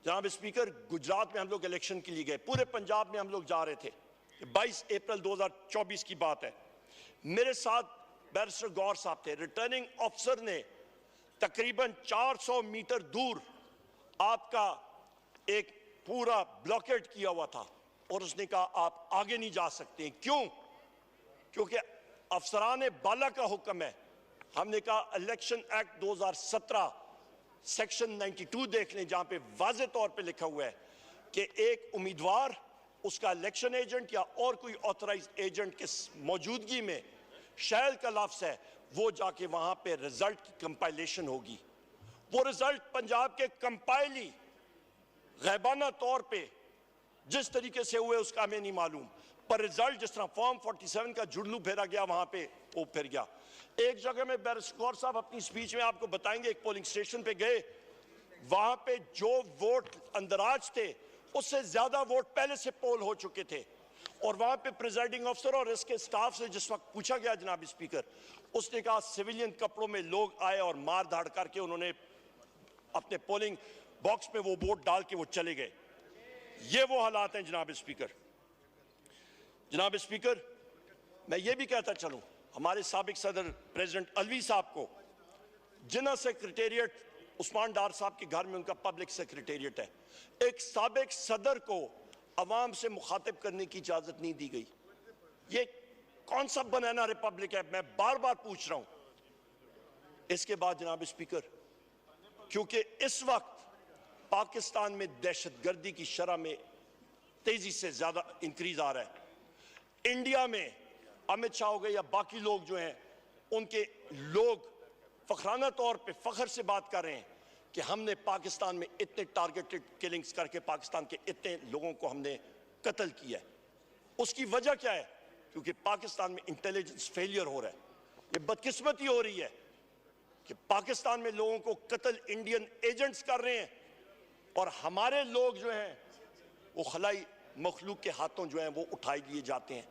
जनाब स्पीकर, गुजरात में हम लोग इलेक्शन के लिए गए, पूरे पंजाब में हम लोग जा रहे थे। 22 अप्रैल 2024 की बात है। मेरे साथ बैरिस्टर गौर साहब थे। रिटर्निंग ऑफिसर ने तकरीबन 400 मीटर दूर आपका एक पूरा ब्लॉकेट किया हुआ था और उसने कहा आप आगे नहीं जा सकते। क्यों? क्योंकि अफसरान बाला का हुक्म है। हमने कहा इलेक्शन एक्ट 2017 सेक्शन 92 देख लें, जहां पे वाज़े तौर पे लिखा हुआ है कि एक उम्मीदवार, उसका इलेक्शन एजेंट या और कोई ऑथराइज्ड एजेंट के मौजूदगी में शैल का लफ्ज़ है, वो जाके वहां पे रिजल्ट की कंपाइलेशन होगी। वो रिजल्ट पंजाब के कंपाइली गैबाना तौर पे जिस तरीके से हुए उसका हमें नहीं मालूम, पर रिजल्ट जिस तरह फॉर्म 47 का जुड़लू फेरा गया वहां पे वो फिर गया। एक जगह में बैरिस्टर गौर साहब अपनी स्पीच में आपको बताएंगे, एक पोलिंग स्टेशन पे गए, वहां पे जो वोट अंदराज थे उससे ज्यादा वोट पहले से पोल हो चुके थे। और वहां पे प्रिजाइडिंग ऑफिसर और इसके स्टाफ से जिस वक्त पूछा गया जनाब स्पीकर, उसने कहा सिविलियन कपड़ों में लोग आए और मार धाड़ करके उन्होंने अपने पोलिंग बॉक्स में वो वोट डाल के वो चले गए। ये वो हालात हैं जनाब स्पीकर। जनाब स्पीकर, मैं ये भी कहता चलूं, हमारे साबिक सदर प्रेसिडेंट अलवी साहब को जिना सेक्रेटेरिएट उस्मान डार साहब के घर में उनका पब्लिक सेक्रेटेरिएट है, एक साबिक सदर को अवाम से मुखातिब करने की इजाजत नहीं दी गई। ये कौन सा बनाना रिपब्लिक है? मैं बार बार पूछ रहा हूं। इसके बाद जनाब स्पीकर, क्योंकि इस वक्त पाकिस्तान में दहशतगर्दी की शरह में तेजी से ज्यादा इंक्रीज आ रहा है। इंडिया में अमित शाह हो गए या बाकी लोग जो हैं, उनके लोग फखराना तौर पे फख्र से बात कर रहे हैं कि हमने पाकिस्तान में इतने टारगेटेड किलिंग्स करके पाकिस्तान के इतने लोगों को हमने कत्ल किया है। उसकी वजह क्या है? क्योंकि पाकिस्तान में इंटेलिजेंस फेलियर हो रहा है। ये बदकिस्मती हो रही है कि पाकिस्तान में लोगों को कत्ल इंडियन एजेंट्स कर रहे हैं और हमारे लोग जो हैं वो खलाई मखलूक के हाथों जो हैं वो उठाए लिए जाते हैं।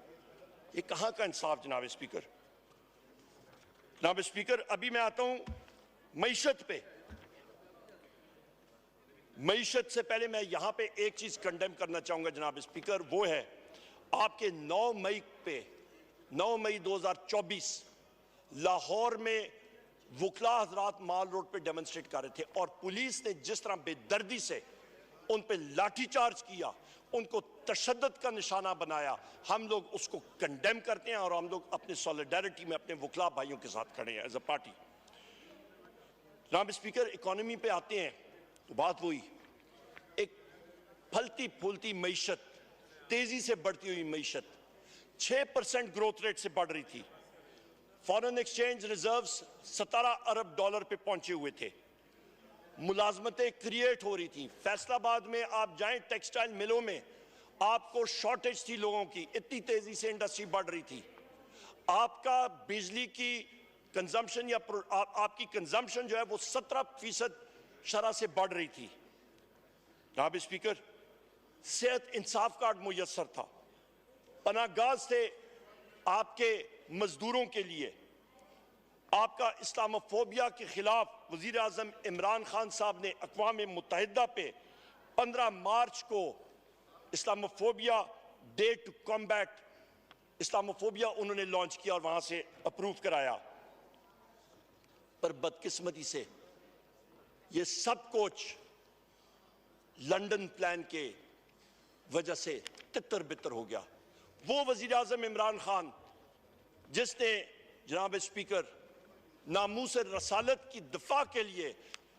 ये कहां का इंसाफ जनाब स्पीकर? जनाब स्पीकर, अभी मैं आता हूं मईशत पे। मईशत से पहले मैं यहां पे एक चीज कंडेम करना चाहूंगा जनाब स्पीकर, वो है आपके 9 मई 2024 लाहौर में वकला हजरात माल रोड पे डेमोन्स्ट्रेट कर रहे थे और पुलिस ने जिस तरह बेदर्दी से उन पे लाठीचार्ज किया, उनको तशद्दुद का निशाना बनाया, हम लोग उसको कंडेम करते हैं और हम लोग अपने सॉलिडारिटी में अपने वकला भाइयों के साथ खड़े हैं एज अ पार्टी। जनाब स्पीकर, इकोनॉमी पे आते हैं तो बात वही, एक फलती फूलती मईशत, तेजी से बढ़ती हुई मईशत 6% ग्रोथ रेट से बढ़ रही थी। फॉरेन एक्सचेंज रिजर्व्स 17 अरब डॉलर पे पहुंचे हुए थे। मुलाजमतें क्रिएट हो रही थी। फैसलाबाद में आप जाएं, टेक्सटाइल मिलों में आपको शॉर्टेज थी लोगों की, इतनी तेजी से इंडस्ट्री बढ़ रही थी। आपका बिजली की कंजम्पशन या आपकी कंजम्पशन जो है वो 17% शरह से बढ़ रही थी। जनाब स्पीकर, सेहत इंसाफ कार्ड मुयस्सर था, पनाहगाह थे आपके मजदूरों के लिए। आपका इस्लामोफोबिया के खिलाफ वजीर आजम इमरान खान साहब ने अक़वाम मुत्तहिदा पे 15 मार्च को Islamophobia day to combat Islamophobia उन्होंने लॉन्च किया और वहां से अप्रूव कराया। पर बदकिस्मती से ये सब कुछ लंदन प्लान के वजह से तितर बितर हो गया। वो वजीर आजम इमरान खान जिसने जनाब स्पीकर नामूस रसालत की दफा के लिए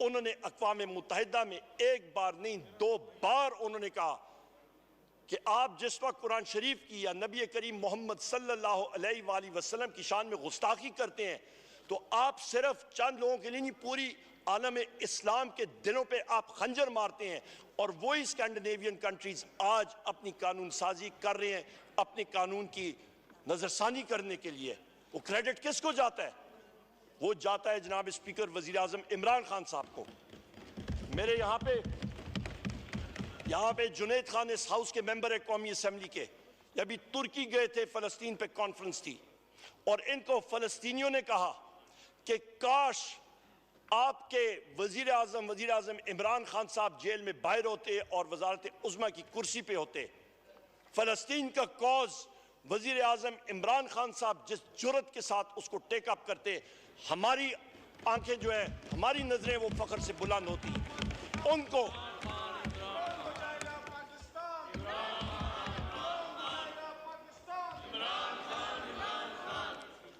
उन्होंने अक़वाम मुत्तहिदा में एक बार नहीं 2 बार उन्होंने कहा कि आप जिस वक्त कुरान शरीफ की या नबी करीम मोहम्मद सल्लल्लाहु अलैहि वसल्लम की शान में गुस्ताखी करते हैं तो आप सिर्फ चंद लोगों के लिए नहीं, पूरी आलम इस्लाम के दिलों पे आप खंजर मारते हैं। और वही स्कैंडिनेवियन कंट्रीज आज अपनी कानून साजी कर रहे हैं, अपने कानून की नजरसानी करने के लिए। वो क्रेडिट किसको जाता है? वो जाता है जनाब स्पीकर वजीर आजम इमरान खान साहब को। मेरे यहाँ पे जुनैद खान इस हाउस के मेंबर है कौमी असेंबली के, अभी तुर्की गए थे, फलस्तीन पे कॉन्फ्रेंस थी और इनको फलस्तीनियों ने कहा कि काश आपके वजीर आजम इमरान खान साहब जेल में बाहर होते और वजारत उज़्मा की कुर्सी पे होते। फलस्तीन का कॉज वजीर आजम इमरान खान साहब जिस जुर्रत के साथ उसको टेकअप करते, हमारी आंखें जो है, हमारी नजरें वो फख्र से बुलंद होती। उनको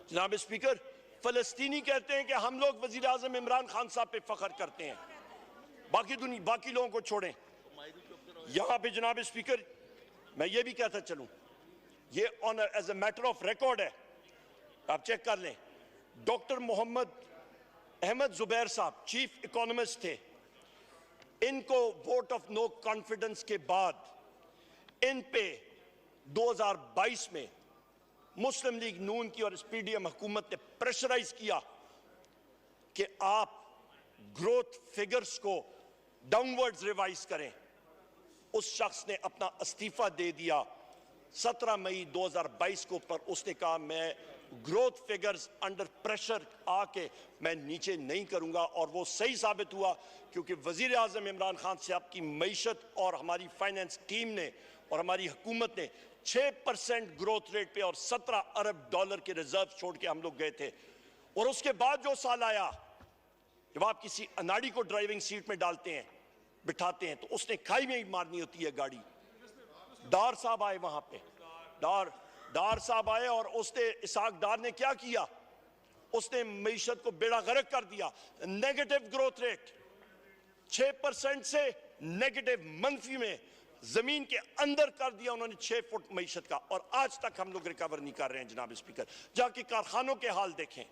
जनाब स्पीकर, फलस्तीनी कहते हैं कि हम लोग वजीर आजम इमरान खान साहब पे फख्र करते हैं, बाकी लोगों को छोड़ें। यहां पे जनाब स्पीकर मैं ये भी कहता चलूं, ये honour as a matter of record है, आप चेक कर लें। डॉक्टर मोहम्मद अहमद जुबैर साहब चीफ इकोनॉमिस्ट थे, इनको वोट ऑफ नो कॉन्फिडेंस के बाद इन पे 2022 में मुस्लिम लीग नून की और पीडीएम हुकूमत ने प्रेशराइज किया कि आप ग्रोथ फिगर्स को डाउनवर्ड्स रिवाइज करें। उस शख्स ने अपना इस्तीफा दे दिया 17 मई 2022 को, पर उसने कहा मैं ग्रोथ फिगर्स अंडर प्रेशर आके मैं नीचे नहीं करूंगा। और वो सही साबित हुआ क्योंकि वजीर आजम इमरान खान साहब की मईशत और हमारी फाइनेंस टीम ने और हमारी हुकूमत ने 6% ग्रोथ रेट पे और 17 अरब डॉलर के रिजर्व छोड़ के हम लोग गए थे। और उसके बाद जो साल आया, जब आप किसी अनाड़ी को ड्राइविंग सीट में डालते हैं, बिठाते हैं, तो उसने खाई में ही मारनी होती है गाड़ी। डार साहब आए वहां पे, डार साहब आए और उसने इसाक डार ने क्या किया, उसने मईशत को बेड़ा गर्क कर दिया। नेगेटिव ग्रोथ रेट 6% से नेगेटिव मनफी में जमीन के अंदर कर दिया उन्होंने 6 फुट मईशत का, और आज तक हम लोग रिकवर नहीं कर रहे हैं जनाब स्पीकर। जाके कारखानों के हाल देखें,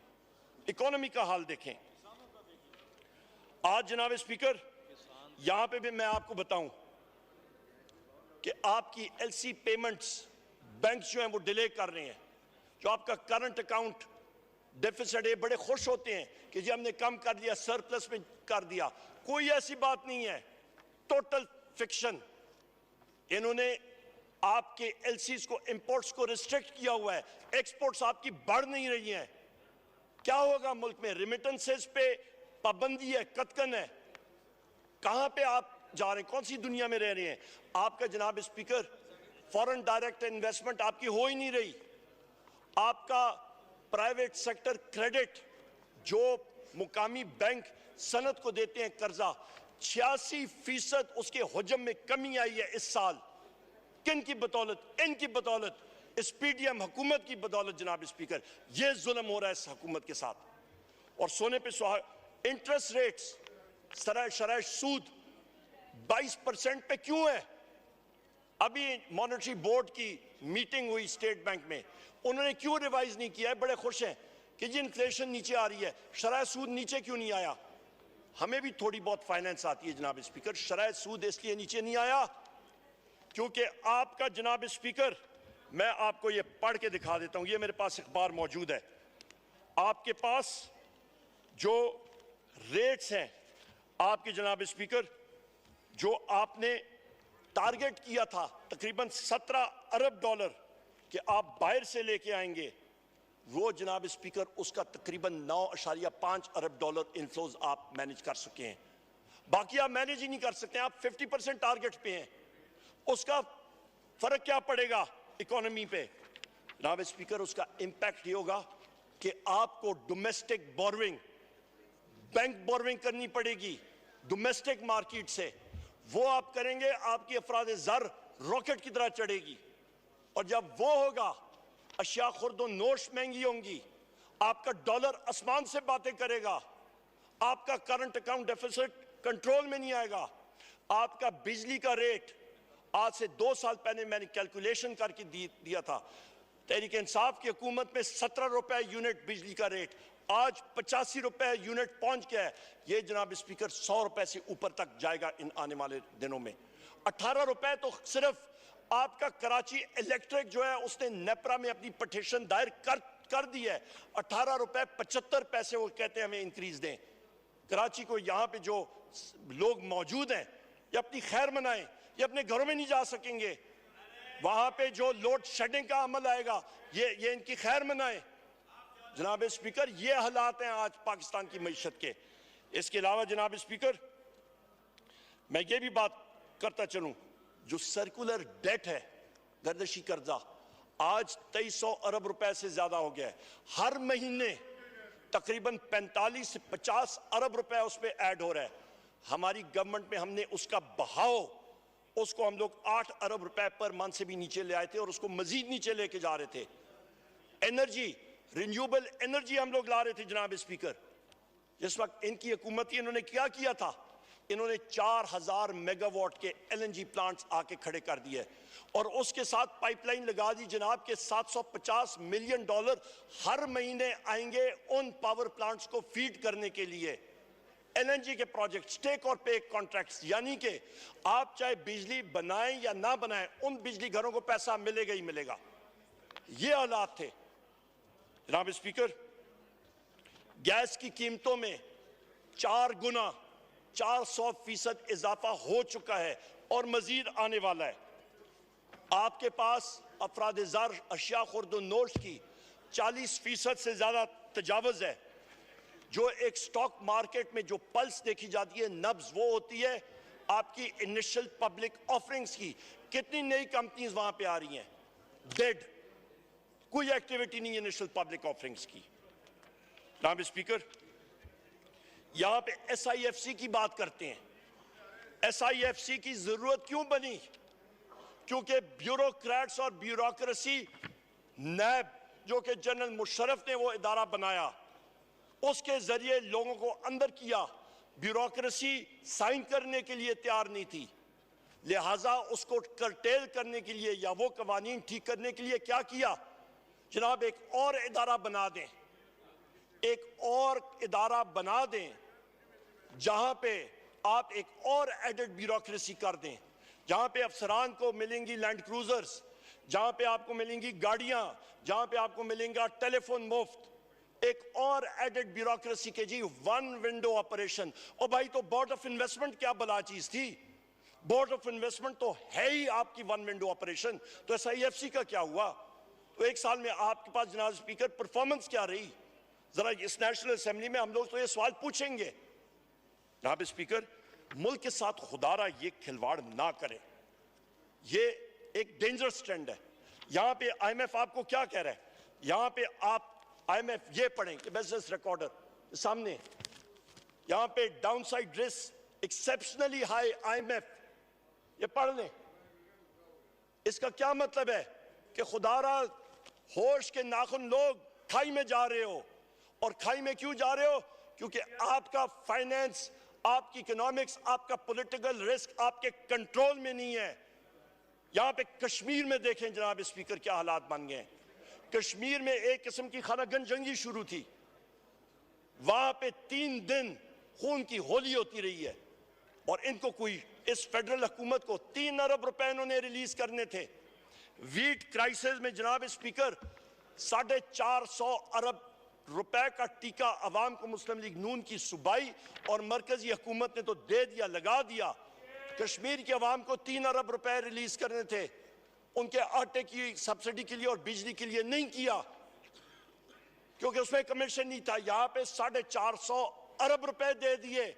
इकोनॉमी का हाल देखें। आज जनाब स्पीकर यहां पे भी मैं आपको बताऊं कि आपकी एलसी पेमेंट्स बैंक जो हैं वो डिले कर रहे हैं। जो आपका करंट अकाउंट डेफिसिट है, बड़े खुश होते हैं कि जी हमने कम कर दिया, सरप्लस में कर दिया। कोई ऐसी बात नहीं है, टोटल फिक्शन। इन्होंने आपके एलसीज को, इंपोर्ट्स को रिस्ट्रिक्ट किया हुआ है, एक्सपोर्ट्स आपकी बढ़ नहीं रही हैं। क्या होगा मुल्क में? रिमिटेंसेस पे पाबंदी है, कतकन है। कहां पे आप जा रहे हैं? कौन सी दुनिया में रह रहे हैं? आपका जनाब स्पीकर फॉरेन डायरेक्ट इन्वेस्टमेंट आपकी हो ही नहीं रही। आपका प्राइवेट सेक्टर क्रेडिट जो मुकामी बैंक सनत को देते हैं कर्जा, 86% उसके हुजम में कमी आई है इस साल। किन की बदौलत? इनकी बदौलत, इस पीडीएम हुकूमत की बदौलत जनाब स्पीकर। यह जुल्म हो रहा है इस हुकूमत के साथ। और सोने पे इंटरेस्ट रेट्स, शरह सूद 22% पे क्यों है? अभी मॉनेटरी बोर्ड की मीटिंग हुई स्टेट बैंक में, उन्होंने क्यों रिवाइज नहीं किया है? बड़े खुश हैं कि जी इन्फ्लेशन नीचे आ रही है, शरह सूद नीचे क्यों नहीं आया? हमें भी थोड़ी बहुत फाइनेंस आती है जनाब स्पीकर। शरह सूद इसलिए नीचे नहीं आया क्योंकि आपका जनाब स्पीकर, मैं आपको ये पढ़ के दिखा देता हूं, ये मेरे पास अखबार मौजूद है। आपके पास जो रेट्स हैं आपके जनाब स्पीकर, जो आपने टारगेट किया था तकरीबन 17 अरब डॉलर कि आप बाहर से लेके आएंगे, वो जनाब स्पीकर उसका तकरीबन 9.5 अरब डॉलर इनफ्लोज आप मैनेज कर सके हैं। बाकी आप मैनेज ही नहीं कर सकते, आप 50% टारगेट पे हैं। उसका फर्क क्या पड़ेगा इकोनॉमी पे जनाब स्पीकर? उसका इंपैक्ट ये होगा कि आपको डोमेस्टिक बोरोइंग, बैंक बोरोइंग करनी पड़ेगी डोमेस्टिक मार्केट से। वो आप करेंगे, आपकी अफराद ज़र रॉकेट की तरह चढ़ेगी, और जब वो होगा अशिया खुर्द नोश महंगी होंगी, आपका डॉलर आसमान से बातें करेगा, आपका करंट अकाउंट डेफिसिट कंट्रोल में नहीं आएगा, आपका बिजली का रेट आज से 2 साल पहले मैंने कैलकुलेशन करके दिया था, तहरीक इंसाफ की हुकूमत में 17 रुपए यूनिट बिजली का रेट, आज 85 रुपए यूनिट पहुंच गया है। ये जनाब स्पीकर 100 रुपए से ऊपर तक जाएगा इन आने वाले दिनों में। 18 रुपए तो सिर्फ आपका कराची इलेक्ट्रिक जो है उसने नेपरा में अपनी पटिशन दायर कर दी है। 18 रुपए 75 पैसे वो कहते हैं हमें इंक्रीज दें। कराची को यहाँ पे जो लोग मौजूद हैं ये अपनी खैर मनाएं, ये अपने घरों में नहीं जा सकेंगे। वहां पे जो लोड शेडिंग का अमल आएगा ये इनकी खैर मनाएं। जनाब स्पीकर ये हालात हैं आज पाकिस्तान की मईशत के। इसके अलावा जनाब स्पीकर मैं ये भी बात करता चलूं, जो सर्कुलर डेट है, गर्दशी कर्जा, आज 2300 अरब रुपए से ज्यादा हो गया है। हर महीने तकरीबन 45 से 50 अरब रुपए उस पर ऐड हो रहा है। हमारी गवर्नमेंट में हमने उसका बहाव, उसको हम लोग 8 अरब रुपए पर मंथ से भी नीचे ले आए थे और उसको मजीद नीचे लेके जा रहे थे। एनर्जी, रिन्यूएबल एनर्जी हम लोग ला रहे थे जनाब स्पीकर। जिस वक्त इनकी हुकूमत थी, इन्होंने क्या किया था? इन्होंने 4000 मेगावाट के एलएनजी प्लांट्स आके खड़े कर दिए और उसके साथ पाइपलाइन लगा दी जनाब के $750 मिलियन हर महीने आएंगे उन पावर प्लांट्स को फीड करने के लिए। एलएनजी के प्रोजेक्ट, टेक और पे कॉन्ट्रैक्ट्स, यानी कि आप चाहे बिजली बनाएं या ना बनाएं, उन बिजली घरों को पैसा मिलेगा ही मिलेगा। ये हालात थे जनाब स्पीकर। गैस की कीमतों में 4 गुना 400% इजाफा हो चुका है और मजीद आने वाला है। आपके पास अफराद ज़र अशिया खुर्द नोश की 40% से ज्यादा तजावज़ है। जो एक स्टॉक मार्केट में जो पल्स देखी जाती है, नब्ज, वो होती है आपकी इनिशियल पब्लिक ऑफरिंग्स की। कितनी नई कंपनीज वहां पे आ रही हैं? डेड, कोई एक्टिविटी नहीं इनिशियल पब्लिक ऑफरिंग्स की। जनाब स्पीकर, यहां पे SIFC की बात करते हैं। SIFC की जरूरत क्यों बनी? क्योंकि ब्यूरोक्रेट्स और ब्यूरोक्रेसी नैब जो कि जनरल मुशर्रफ ने वो इदारा बनाया, उसके जरिए लोगों को अंदर किया, ब्यूरोक्रेसी साइन करने के लिए तैयार नहीं थी, लिहाजा उसको करटेल करने के लिए या वो कवानीन ठीक करने के लिए क्या किया, जनाब एक और इदारा बना दें, एक और इदारा बना दें जहां पे आप एक और एडेड ब्यूरोक्रेसी कर दें, जहां पे अफसरान को मिलेंगी लैंड क्रूजर्स, जहां पे आपको मिलेंगी गाड़ियां, जहां पे आपको मिलेंगा टेलीफोन मुफ्त, एक और एडेड ब्यूरोक्रेसी के जी वन विंडो ऑपरेशन। और भाई तो बोर्ड ऑफ इन्वेस्टमेंट क्या बला चीज थी, बोर्ड ऑफ इन्वेस्टमेंट तो है ही आपकी वन विंडो ऑपरेशन। तो SIFC का क्या हुआ? तो एक साल में आपके पास जनाब स्पीकर परफॉर्मेंस क्या रही? जरा इस नेशनल असेंबली में हम लोग तो ये सवाल पूछेंगे। जनाब स्पीकर, मुल्क के साथ खुदारा ये खिलवाड़ ना करें, ये एक डेंजरस ट्रेंड है। यहां पे IMF आपको क्या कह रहा है? यहां पे आप IMF ये पढ़ें कि बिजनेस रिकॉर्डर सामने, यहां पे downside risk exceptionally high IMF, ये पढ़ लें। इसका क्या मतलब है कि खुदारा होश के नाखुन लोग खाई में जा रहे हो, और खाई में क्यों जा रहे हो? क्योंकि आपका फाइनेंस, आपकी इकोनॉमिक्स, आपका पॉलिटिकल रिस्क आपके कंट्रोल में नहीं है। यहां पे कश्मीर में देखें जनाब स्पीकर क्या हालात बन गए। कश्मीर में एक किस्म की खानागन जंगी शुरू थी, वहां पे 3 दिन खून की होली होती रही है, और इनको कोई, इस फेडरल हुकूमत को 3 अरब रुपए इन्होंने रिलीज करने थे। वीट क्राइसिस में जनाब स्पीकर 450 अरब रुपए का टीका अवाम को मुस्लिम लीग नून की सूबाई और मरकजी हुकूमत ने तो दे दिया, लगा दिया। कश्मीर की अवाम को 3 अरब रुपए रिलीज करने थे, उनके आटे की सब्सिडी के लिए और बिजली के लिए नहीं किया, क्योंकि उसमें कमीशन नहीं था। यहां पे 450 अरब रुपए दे दिए,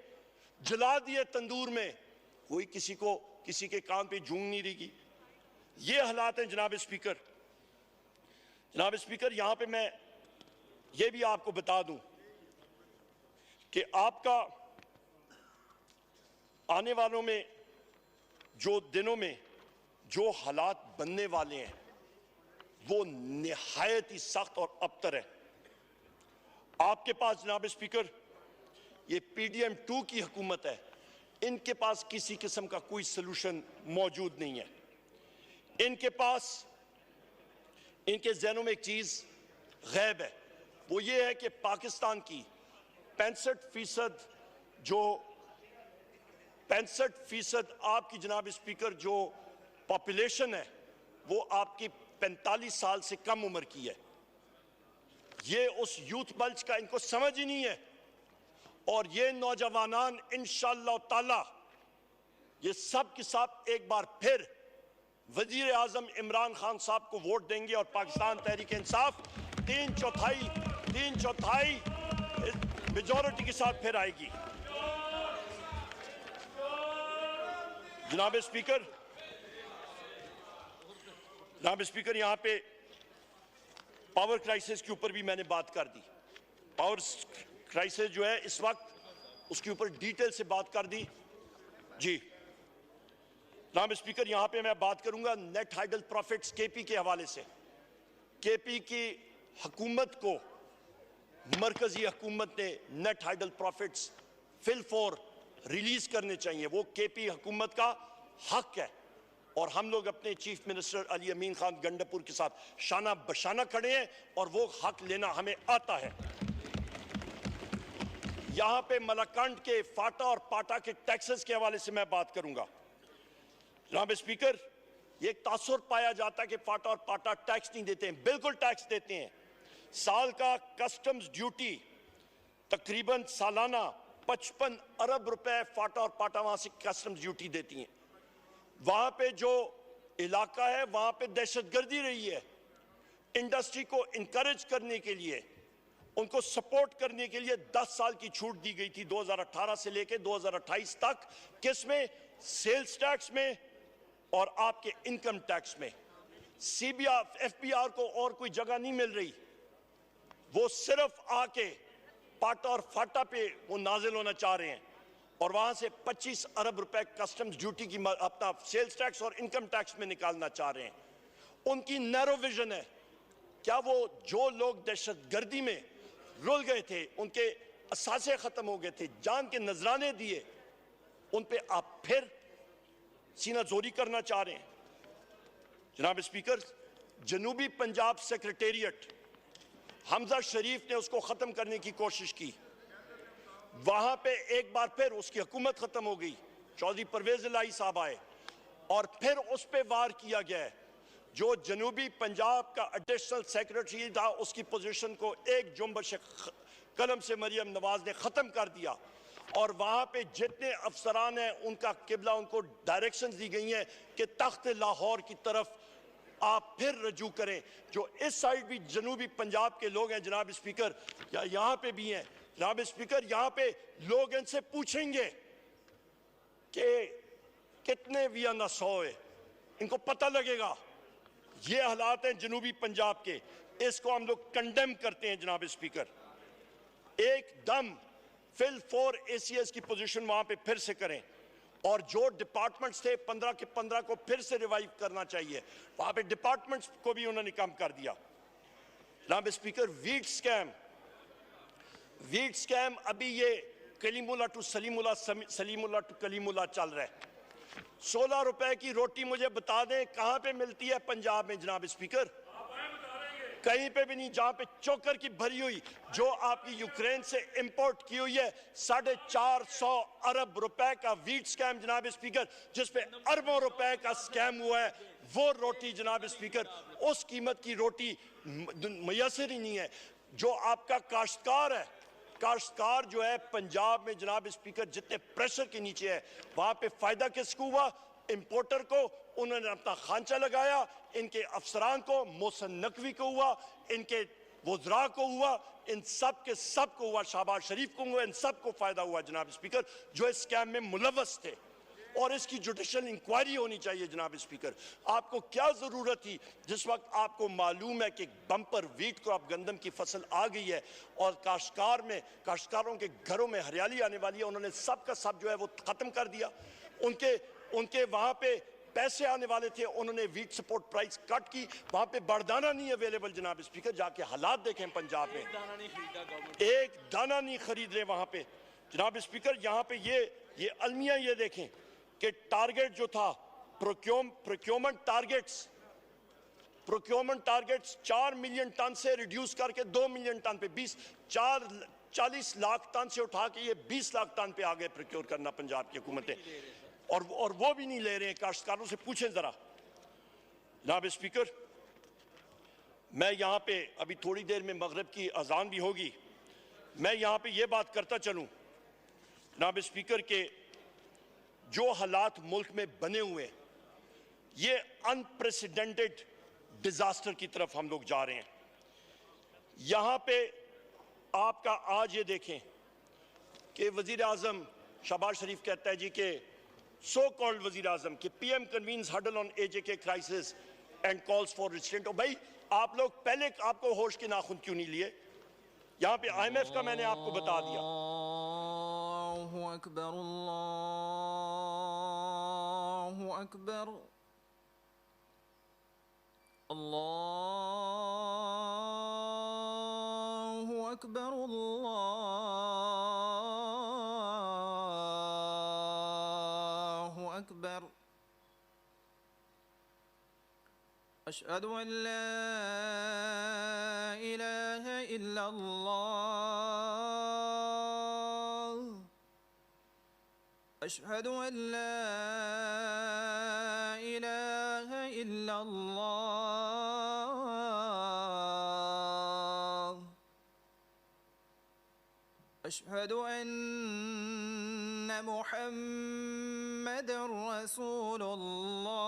जला दिए तंदूर में, कोई किसी को किसी के कान पे जूं नहीं रही। ये हालात हैं जनाब स्पीकर। जनाब स्पीकर, यहां पे मैं ये भी आपको बता दूं कि आपका आने वालों में जो दिनों में जो हालात बनने वाले हैं वो निहायत ही सख्त और अबतर है। आपके पास जनाब स्पीकर ये PDM 2 की हुकूमत है, इनके पास किसी किस्म का कोई सलूशन मौजूद नहीं है। इनके पास, इनके जहनों में एक चीज गैब है, वो ये है कि पाकिस्तान की 65% जो 65% आपकी जनाब स्पीकर जो पॉपुलेशन है वो आपकी 45 साल से कम उम्र की है। ये उस यूथ बल्ज का इनको समझ ही नहीं है, और ये नौजवानान इंशाअल्लाह ताला ये सब के सब एक बार फिर वजीर आजम इमरान खान साहब को वोट देंगे, और पाकिस्तान तहरीक इंसाफ 3/4 मेजॉरिटी के साथ फिर आएगी। जनाब स्पीकर, यहां पे पावर क्राइसिस के ऊपर भी मैंने बात कर दी। पावर क्राइसिस जो है इस वक्त, उसके ऊपर डिटेल से बात कर दी जी। जनाब स्पीकर, यहां पे मैं बात करूंगा नेट हाइडल प्रॉफिट्स KP के हवाले से। KP की हुकूमत को मरकजी हुकूमत ने नेट हाइडल प्रॉफिट्स फिल रिलीज करने चाहिए, वो KP हुकूमत का हक है, और हम लोग अपने चीफ मिनिस्टर अली अमीन खान गंडापुर के साथ शाना बशाना खड़े हैं, और वो हक लेना हमें आता है। यहां पे मलाकंड के फाटा और पाटा के टैक्सेस के हवाले से मैं बात करूंगा। जनाब स्पीकर, ये एक तासुर पाया जाता है कि फाटा और पाटा टैक्स नहीं देते हैं, बिल्कुल टैक्स देते हैं। साल का कस्टम्स ड्यूटी तकरीबन सालाना 55 अरब रुपए फाटा और पाटा वहां से कस्टम्स ड्यूटी देती हैं। वहां पे जो इलाका है वहां पे दहशतगर्दी रही है। इंडस्ट्री को इनकरेज करने के लिए, उनको सपोर्ट करने के लिए 10 साल की छूट दी गई थी 2018 से लेकर 2028 तक। किसमें? सेल्स टैक्स में और आपके इनकम टैक्स में। CBR FBR को और कोई जगह नहीं मिल रही, वो सिर्फ आके पाटा और फाटा पे वो नाजिल होना चाह रहे हैं, और वहां से 25 अरब रुपए कस्टम्स ड्यूटी की अपना सेल्स टैक्स और इनकम टैक्स में निकालना चाह रहे हैं। उनकी नैरो विजन है, क्या वो जो लोग दहशतगर्दी में रुल गए थे, उनके असासे खत्म हो गए थे, जान के नजराने दिए, उन पे आप फिर सीना जोरी करना चाह रहे हैं? जनाब स्पीकर, जनूबी पंजाब सेक्रेटेरिएट हमजा शरीफ ने उसको खत्म करने की कोशिश की, वहां पे एक बार फिर उसकी हुकूमत खत्म हो गई, चौधरी परवेज इलाही साहब आए और फिर उस पे वार किया गया है। जो जनूबी पंजाब का एडिशनल सेक्रेटरी था, उसकी पोजीशन को एक जुम्बश कलम से मरियम नवाज ने खत्म कर दिया और वहां पे जितने अफसरान हैं उनका किबला, उनको डायरेक्शंस दी गई हैं कि तख्त लाहौर की तरफ आप फिर रजू करें। जो इस साइड भी जनूबी पंजाब के लोग हैं जनाब स्पीकर, या यहाँ पे भी हैं जनाब स्पीकर, यहाँ पे लोग इनसे पूछेंगे कि कितने वियना 100 है, इनको पता लगेगा। ये हालात हैं जनूबी पंजाब के, इसको हम लोग कंडेम करते हैं जनाब स्पीकर। एकदम फिल 4 ACS की पोजीशन वहां पे फिर से करें और जो डिपार्टमेंट्स थे 15 के 15 को फिर से रिवाइव करना चाहिए। वहां पे डिपार्टमेंट्स को भी उन्होंने कम कर दिया। जनाब स्पीकर, वीट स्कैम अभी ये कलीमुल्ला टू सलीमुल्ला, सलीमुल्ला टू कलीमुल्ला चल रहा है। 16 रुपए की रोटी मुझे बता दें कहां पे मिलती है पंजाब में जनाब स्पीकर? कहीं पे भी नहीं। जहां पे चोकर की भरी हुई जो आपकी यूक्रेन से इंपोर्ट की हुई है 450 अरब रुपए का वीट स्कैम जनाब स्पीकर, जिसपे अरबों रुपए का स्कैम हुआ है, वो रोटी जनाब स्पीकर, उस कीमत की रोटी मुयसर ही नहीं है। जो आपका काश्तकार है, काश्तकार जो है पंजाब में जनाब स्पीकर जितने प्रेशर के नीचे है, वहां पे फायदा किसको हुआ? इंपोर्टर को। उन्होंने अपना खांचा लगाया, इनके अफसरान को, मोहसिन नकवी को हुआ, इनके वज़रा को हुआ, इन सब के सब को हुआ, शहबाज शरीफ को हुआ, इन सब को फायदा हुआ जनाब स्पीकर, जो इस स्कैम में मुलव्वस थे। और इसकी जुडिशल इंक्वायरी होनी चाहिए जनाब स्पीकर। आपको क्या जरूरत थी जिस वक्त आपको मालूम है कि बम्पर वीट को अब गंदम की फसल आ गई है और काश्तकारों के घरों में हरियाली आने वाली है, उन्होंने सब का सब जो है वो खत्म कर दिया। उनके वहां पे पैसे आने वाले थे, उन्होंने वीट सपोर्ट प्राइस कट की, वहां पे बरदाना नहीं अवेलेबल जनाब स्पीकर। जाके हालात देखें पंजाब में, एक दाना नहीं खरीद रहे वहां पे जनाब स्पीकर। यहाँ पे ये अलमिया ये देखें कि टारगेट जो था प्रोक्योरमेंट टारगेट्स 4 मिलियन टन से रिड्यूस करके 2 मिलियन टन पे 40 लाख टन से उठा के ये 20 लाख टन पे आ गए प्रोक्योर करना पंजाब की हुकूमतें, और वो भी नहीं ले रहे हैं। काश्तकारों से पूछें जरा जनाब स्पीकर। मैं यहां पे अभी थोड़ी देर में मगरिब की अजान भी होगी, मैं यहां पे ये बात करता चलूं जनाब स्पीकर के जो हालात मुल्क में बने हुए हैं, ये अनप्रेसिडेंटेड डिजास्टर की तरफ हम लोग जा रहे हैं। यहां पे आपका आज ये देखें कि वजीर आजम शहबाज शरीफ कहता है जी कि सो कॉल्ड वजीर आजम कि PM convenes huddle on AJK crisis and calls for restraint. भाई आप लोग पहले आपको होश के नाखून क्यों नहीं लिए? यहां पे IMF का मैंने आपको बता दिया। अल्लाहु अकबर, अल्लाहु अकबर, अल्लाहु अकबर, अल्लाहु अकबर। अशहदु अन ला इलाहा इल्लल्लाह, अशहदु अन ला इलाहा इल्लल्लाह, अशहदु अन्न मुहम्मदर रसूलुल्लाह,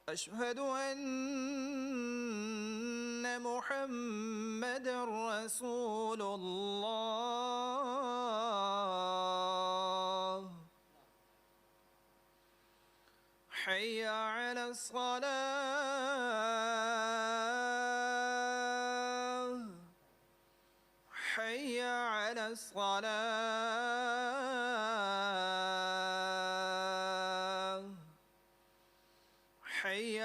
अशहदु अन्न मुहम्मदर रसूलुल्लाह, हय्य अलस सलाह, हय्य अलस सलाह, हय्य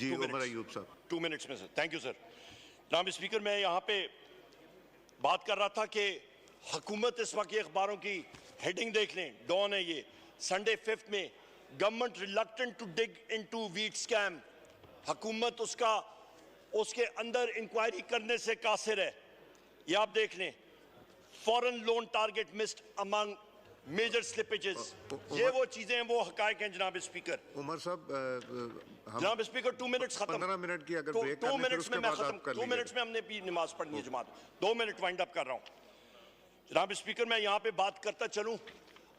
जी उमर अयूब साहब 2 मिनट्स में सर। Thank you sir. जनाब स्पीकर, मैं यहाँ पे बात कर रहा था कि हुकूमत इस वक्त ये अखबारों की हेडिंग देख लें, डॉन है ये, संडे 5 में government reluctant to dig into wheat scam. हुकूमत उसके अंदर इंक्वायरी करने से कासिर है। ये आप देख लें, foreign loan target missed among major slippages. ये वो चीजें हैं, वो हकायक हैं जनाब स्पीकर। उमर साहब जनाब स्पीकर 2 मिनट्स खत्म। 15 मिनट की अगर ब्रेक 2 मिनट्स में मैं बाद खत्म, आप कर 2 मिनट्स में हमने भी नमाज पढ़नी है जमात। 2 मिनट वाइंड अप कर रहा हूं जनाब स्पीकर। मैं यहां पे बात करता चलूं,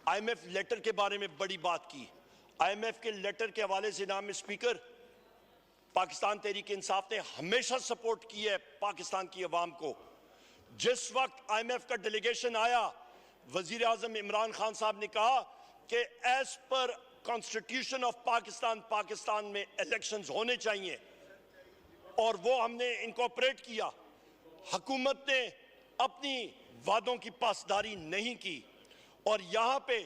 IMF लेटर के बारे में बड़ी बात की। IMF के लेटर के हवाले से जनाब स्पीकर, पाकिस्तान तहरीक इंसाफ ने हमेशा सपोर्ट की है पाकिस्तान की अवाम को। जिस वक्त IMF का डेलीगेशन आया, वजीर आजम इमरान खान साहब ने कहा कि as per constitution of Pakistan में इलेक्शंस होने चाहिए, और वो हमने इनकॉर्पोरेट किया। हुकूमत ने अपनी वादों की पासदारी नहीं की, और यहाँ पे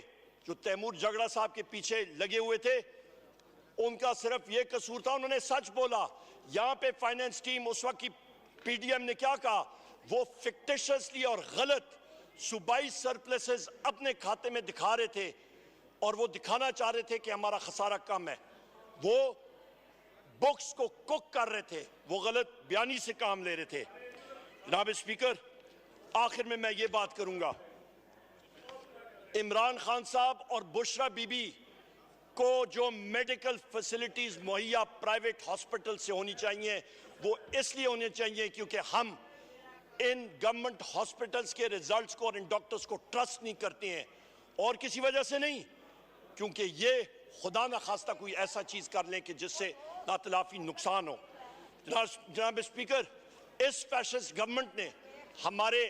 जो तैमूर जगड़ा साहब के पीछे लगे हुए थे, उनका सिर्फ ये कसूर था, उन्होंने सच बोला। यहाँ पे फाइनेंस टीम उस वक्त की PDM ने क्या कहा, वो फिक्टिशियसली और गलत सूबाई सरप्लसेस अपने खाते में दिखा रहे थे, और वो दिखाना चाह रहे थे कि हमारा खसारा कम है। वो बुक्स को कुक कर रहे थे, वो गलत बयानी से काम ले रहे थे। जनाब स्पीकर, आखिर में मैं ये बात करूंगा, इमरान खान साहब और बुशरा बीबी को जो मेडिकल फैसिलिटीज मुहैया प्राइवेट हॉस्पिटल से होनी चाहिए, वो इसलिए होनी चाहिए क्योंकि हम इन गवर्नमेंट हॉस्पिटल्स के रिजल्ट्स को और इन डॉक्टर्स को ट्रस्ट नहीं करते हैं, और किसी वजह से नहीं, क्योंकि ये खुदा न खास्ता कोई ऐसा चीज कर लें कि जिससे नातलाफी नुकसान हो। जनाब स्पीकर, इस फैशिस्ट गवर्नमेंट ने हमारे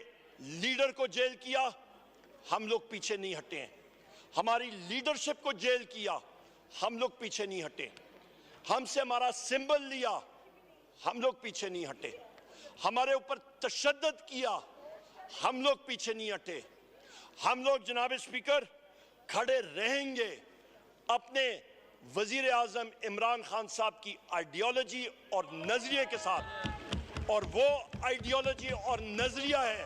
लीडर को जेल किया, हम लोग पीछे नहीं हटे हैं। हमारी लीडरशिप को जेल किया, हम लोग पीछे नहीं हटे। हमसे हमारा सिंबल लिया, हम लोग पीछे नहीं हटे। हमारे ऊपर तशद्दुद किया, हम लोग पीछे नहीं हटे। हम लोग जनाब स्पीकर खड़े रहेंगे अपने वजीर आजम इमरान खान साहब की आइडियोलॉजी और नजरिए के साथ, और वो आइडियोलॉजी और नजरिया है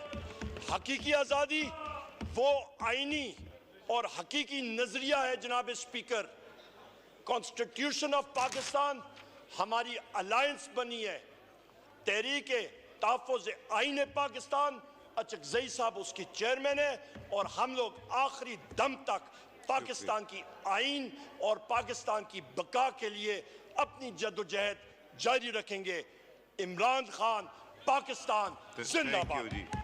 हकीकी आज़ादी, वो आईनी और हकीकी नजरिया है जनाब स्पीकर कॉन्स्टिट्यूशन ऑफ पाकिस्तान। हमारी अलायंस बनी है तहरीक तहफ़्फ़ुज़ आईन पाकिस्तान, अचकज़ई साहब उसकी चेयरमैन है, और हम लोग आखिरी दम तक पाकिस्तान की आईन और पाकिस्तान की बका के लिए अपनी जद्दोजहद जारी रखेंगे। इमरान खान पाकिस्तान जिंदाबाद।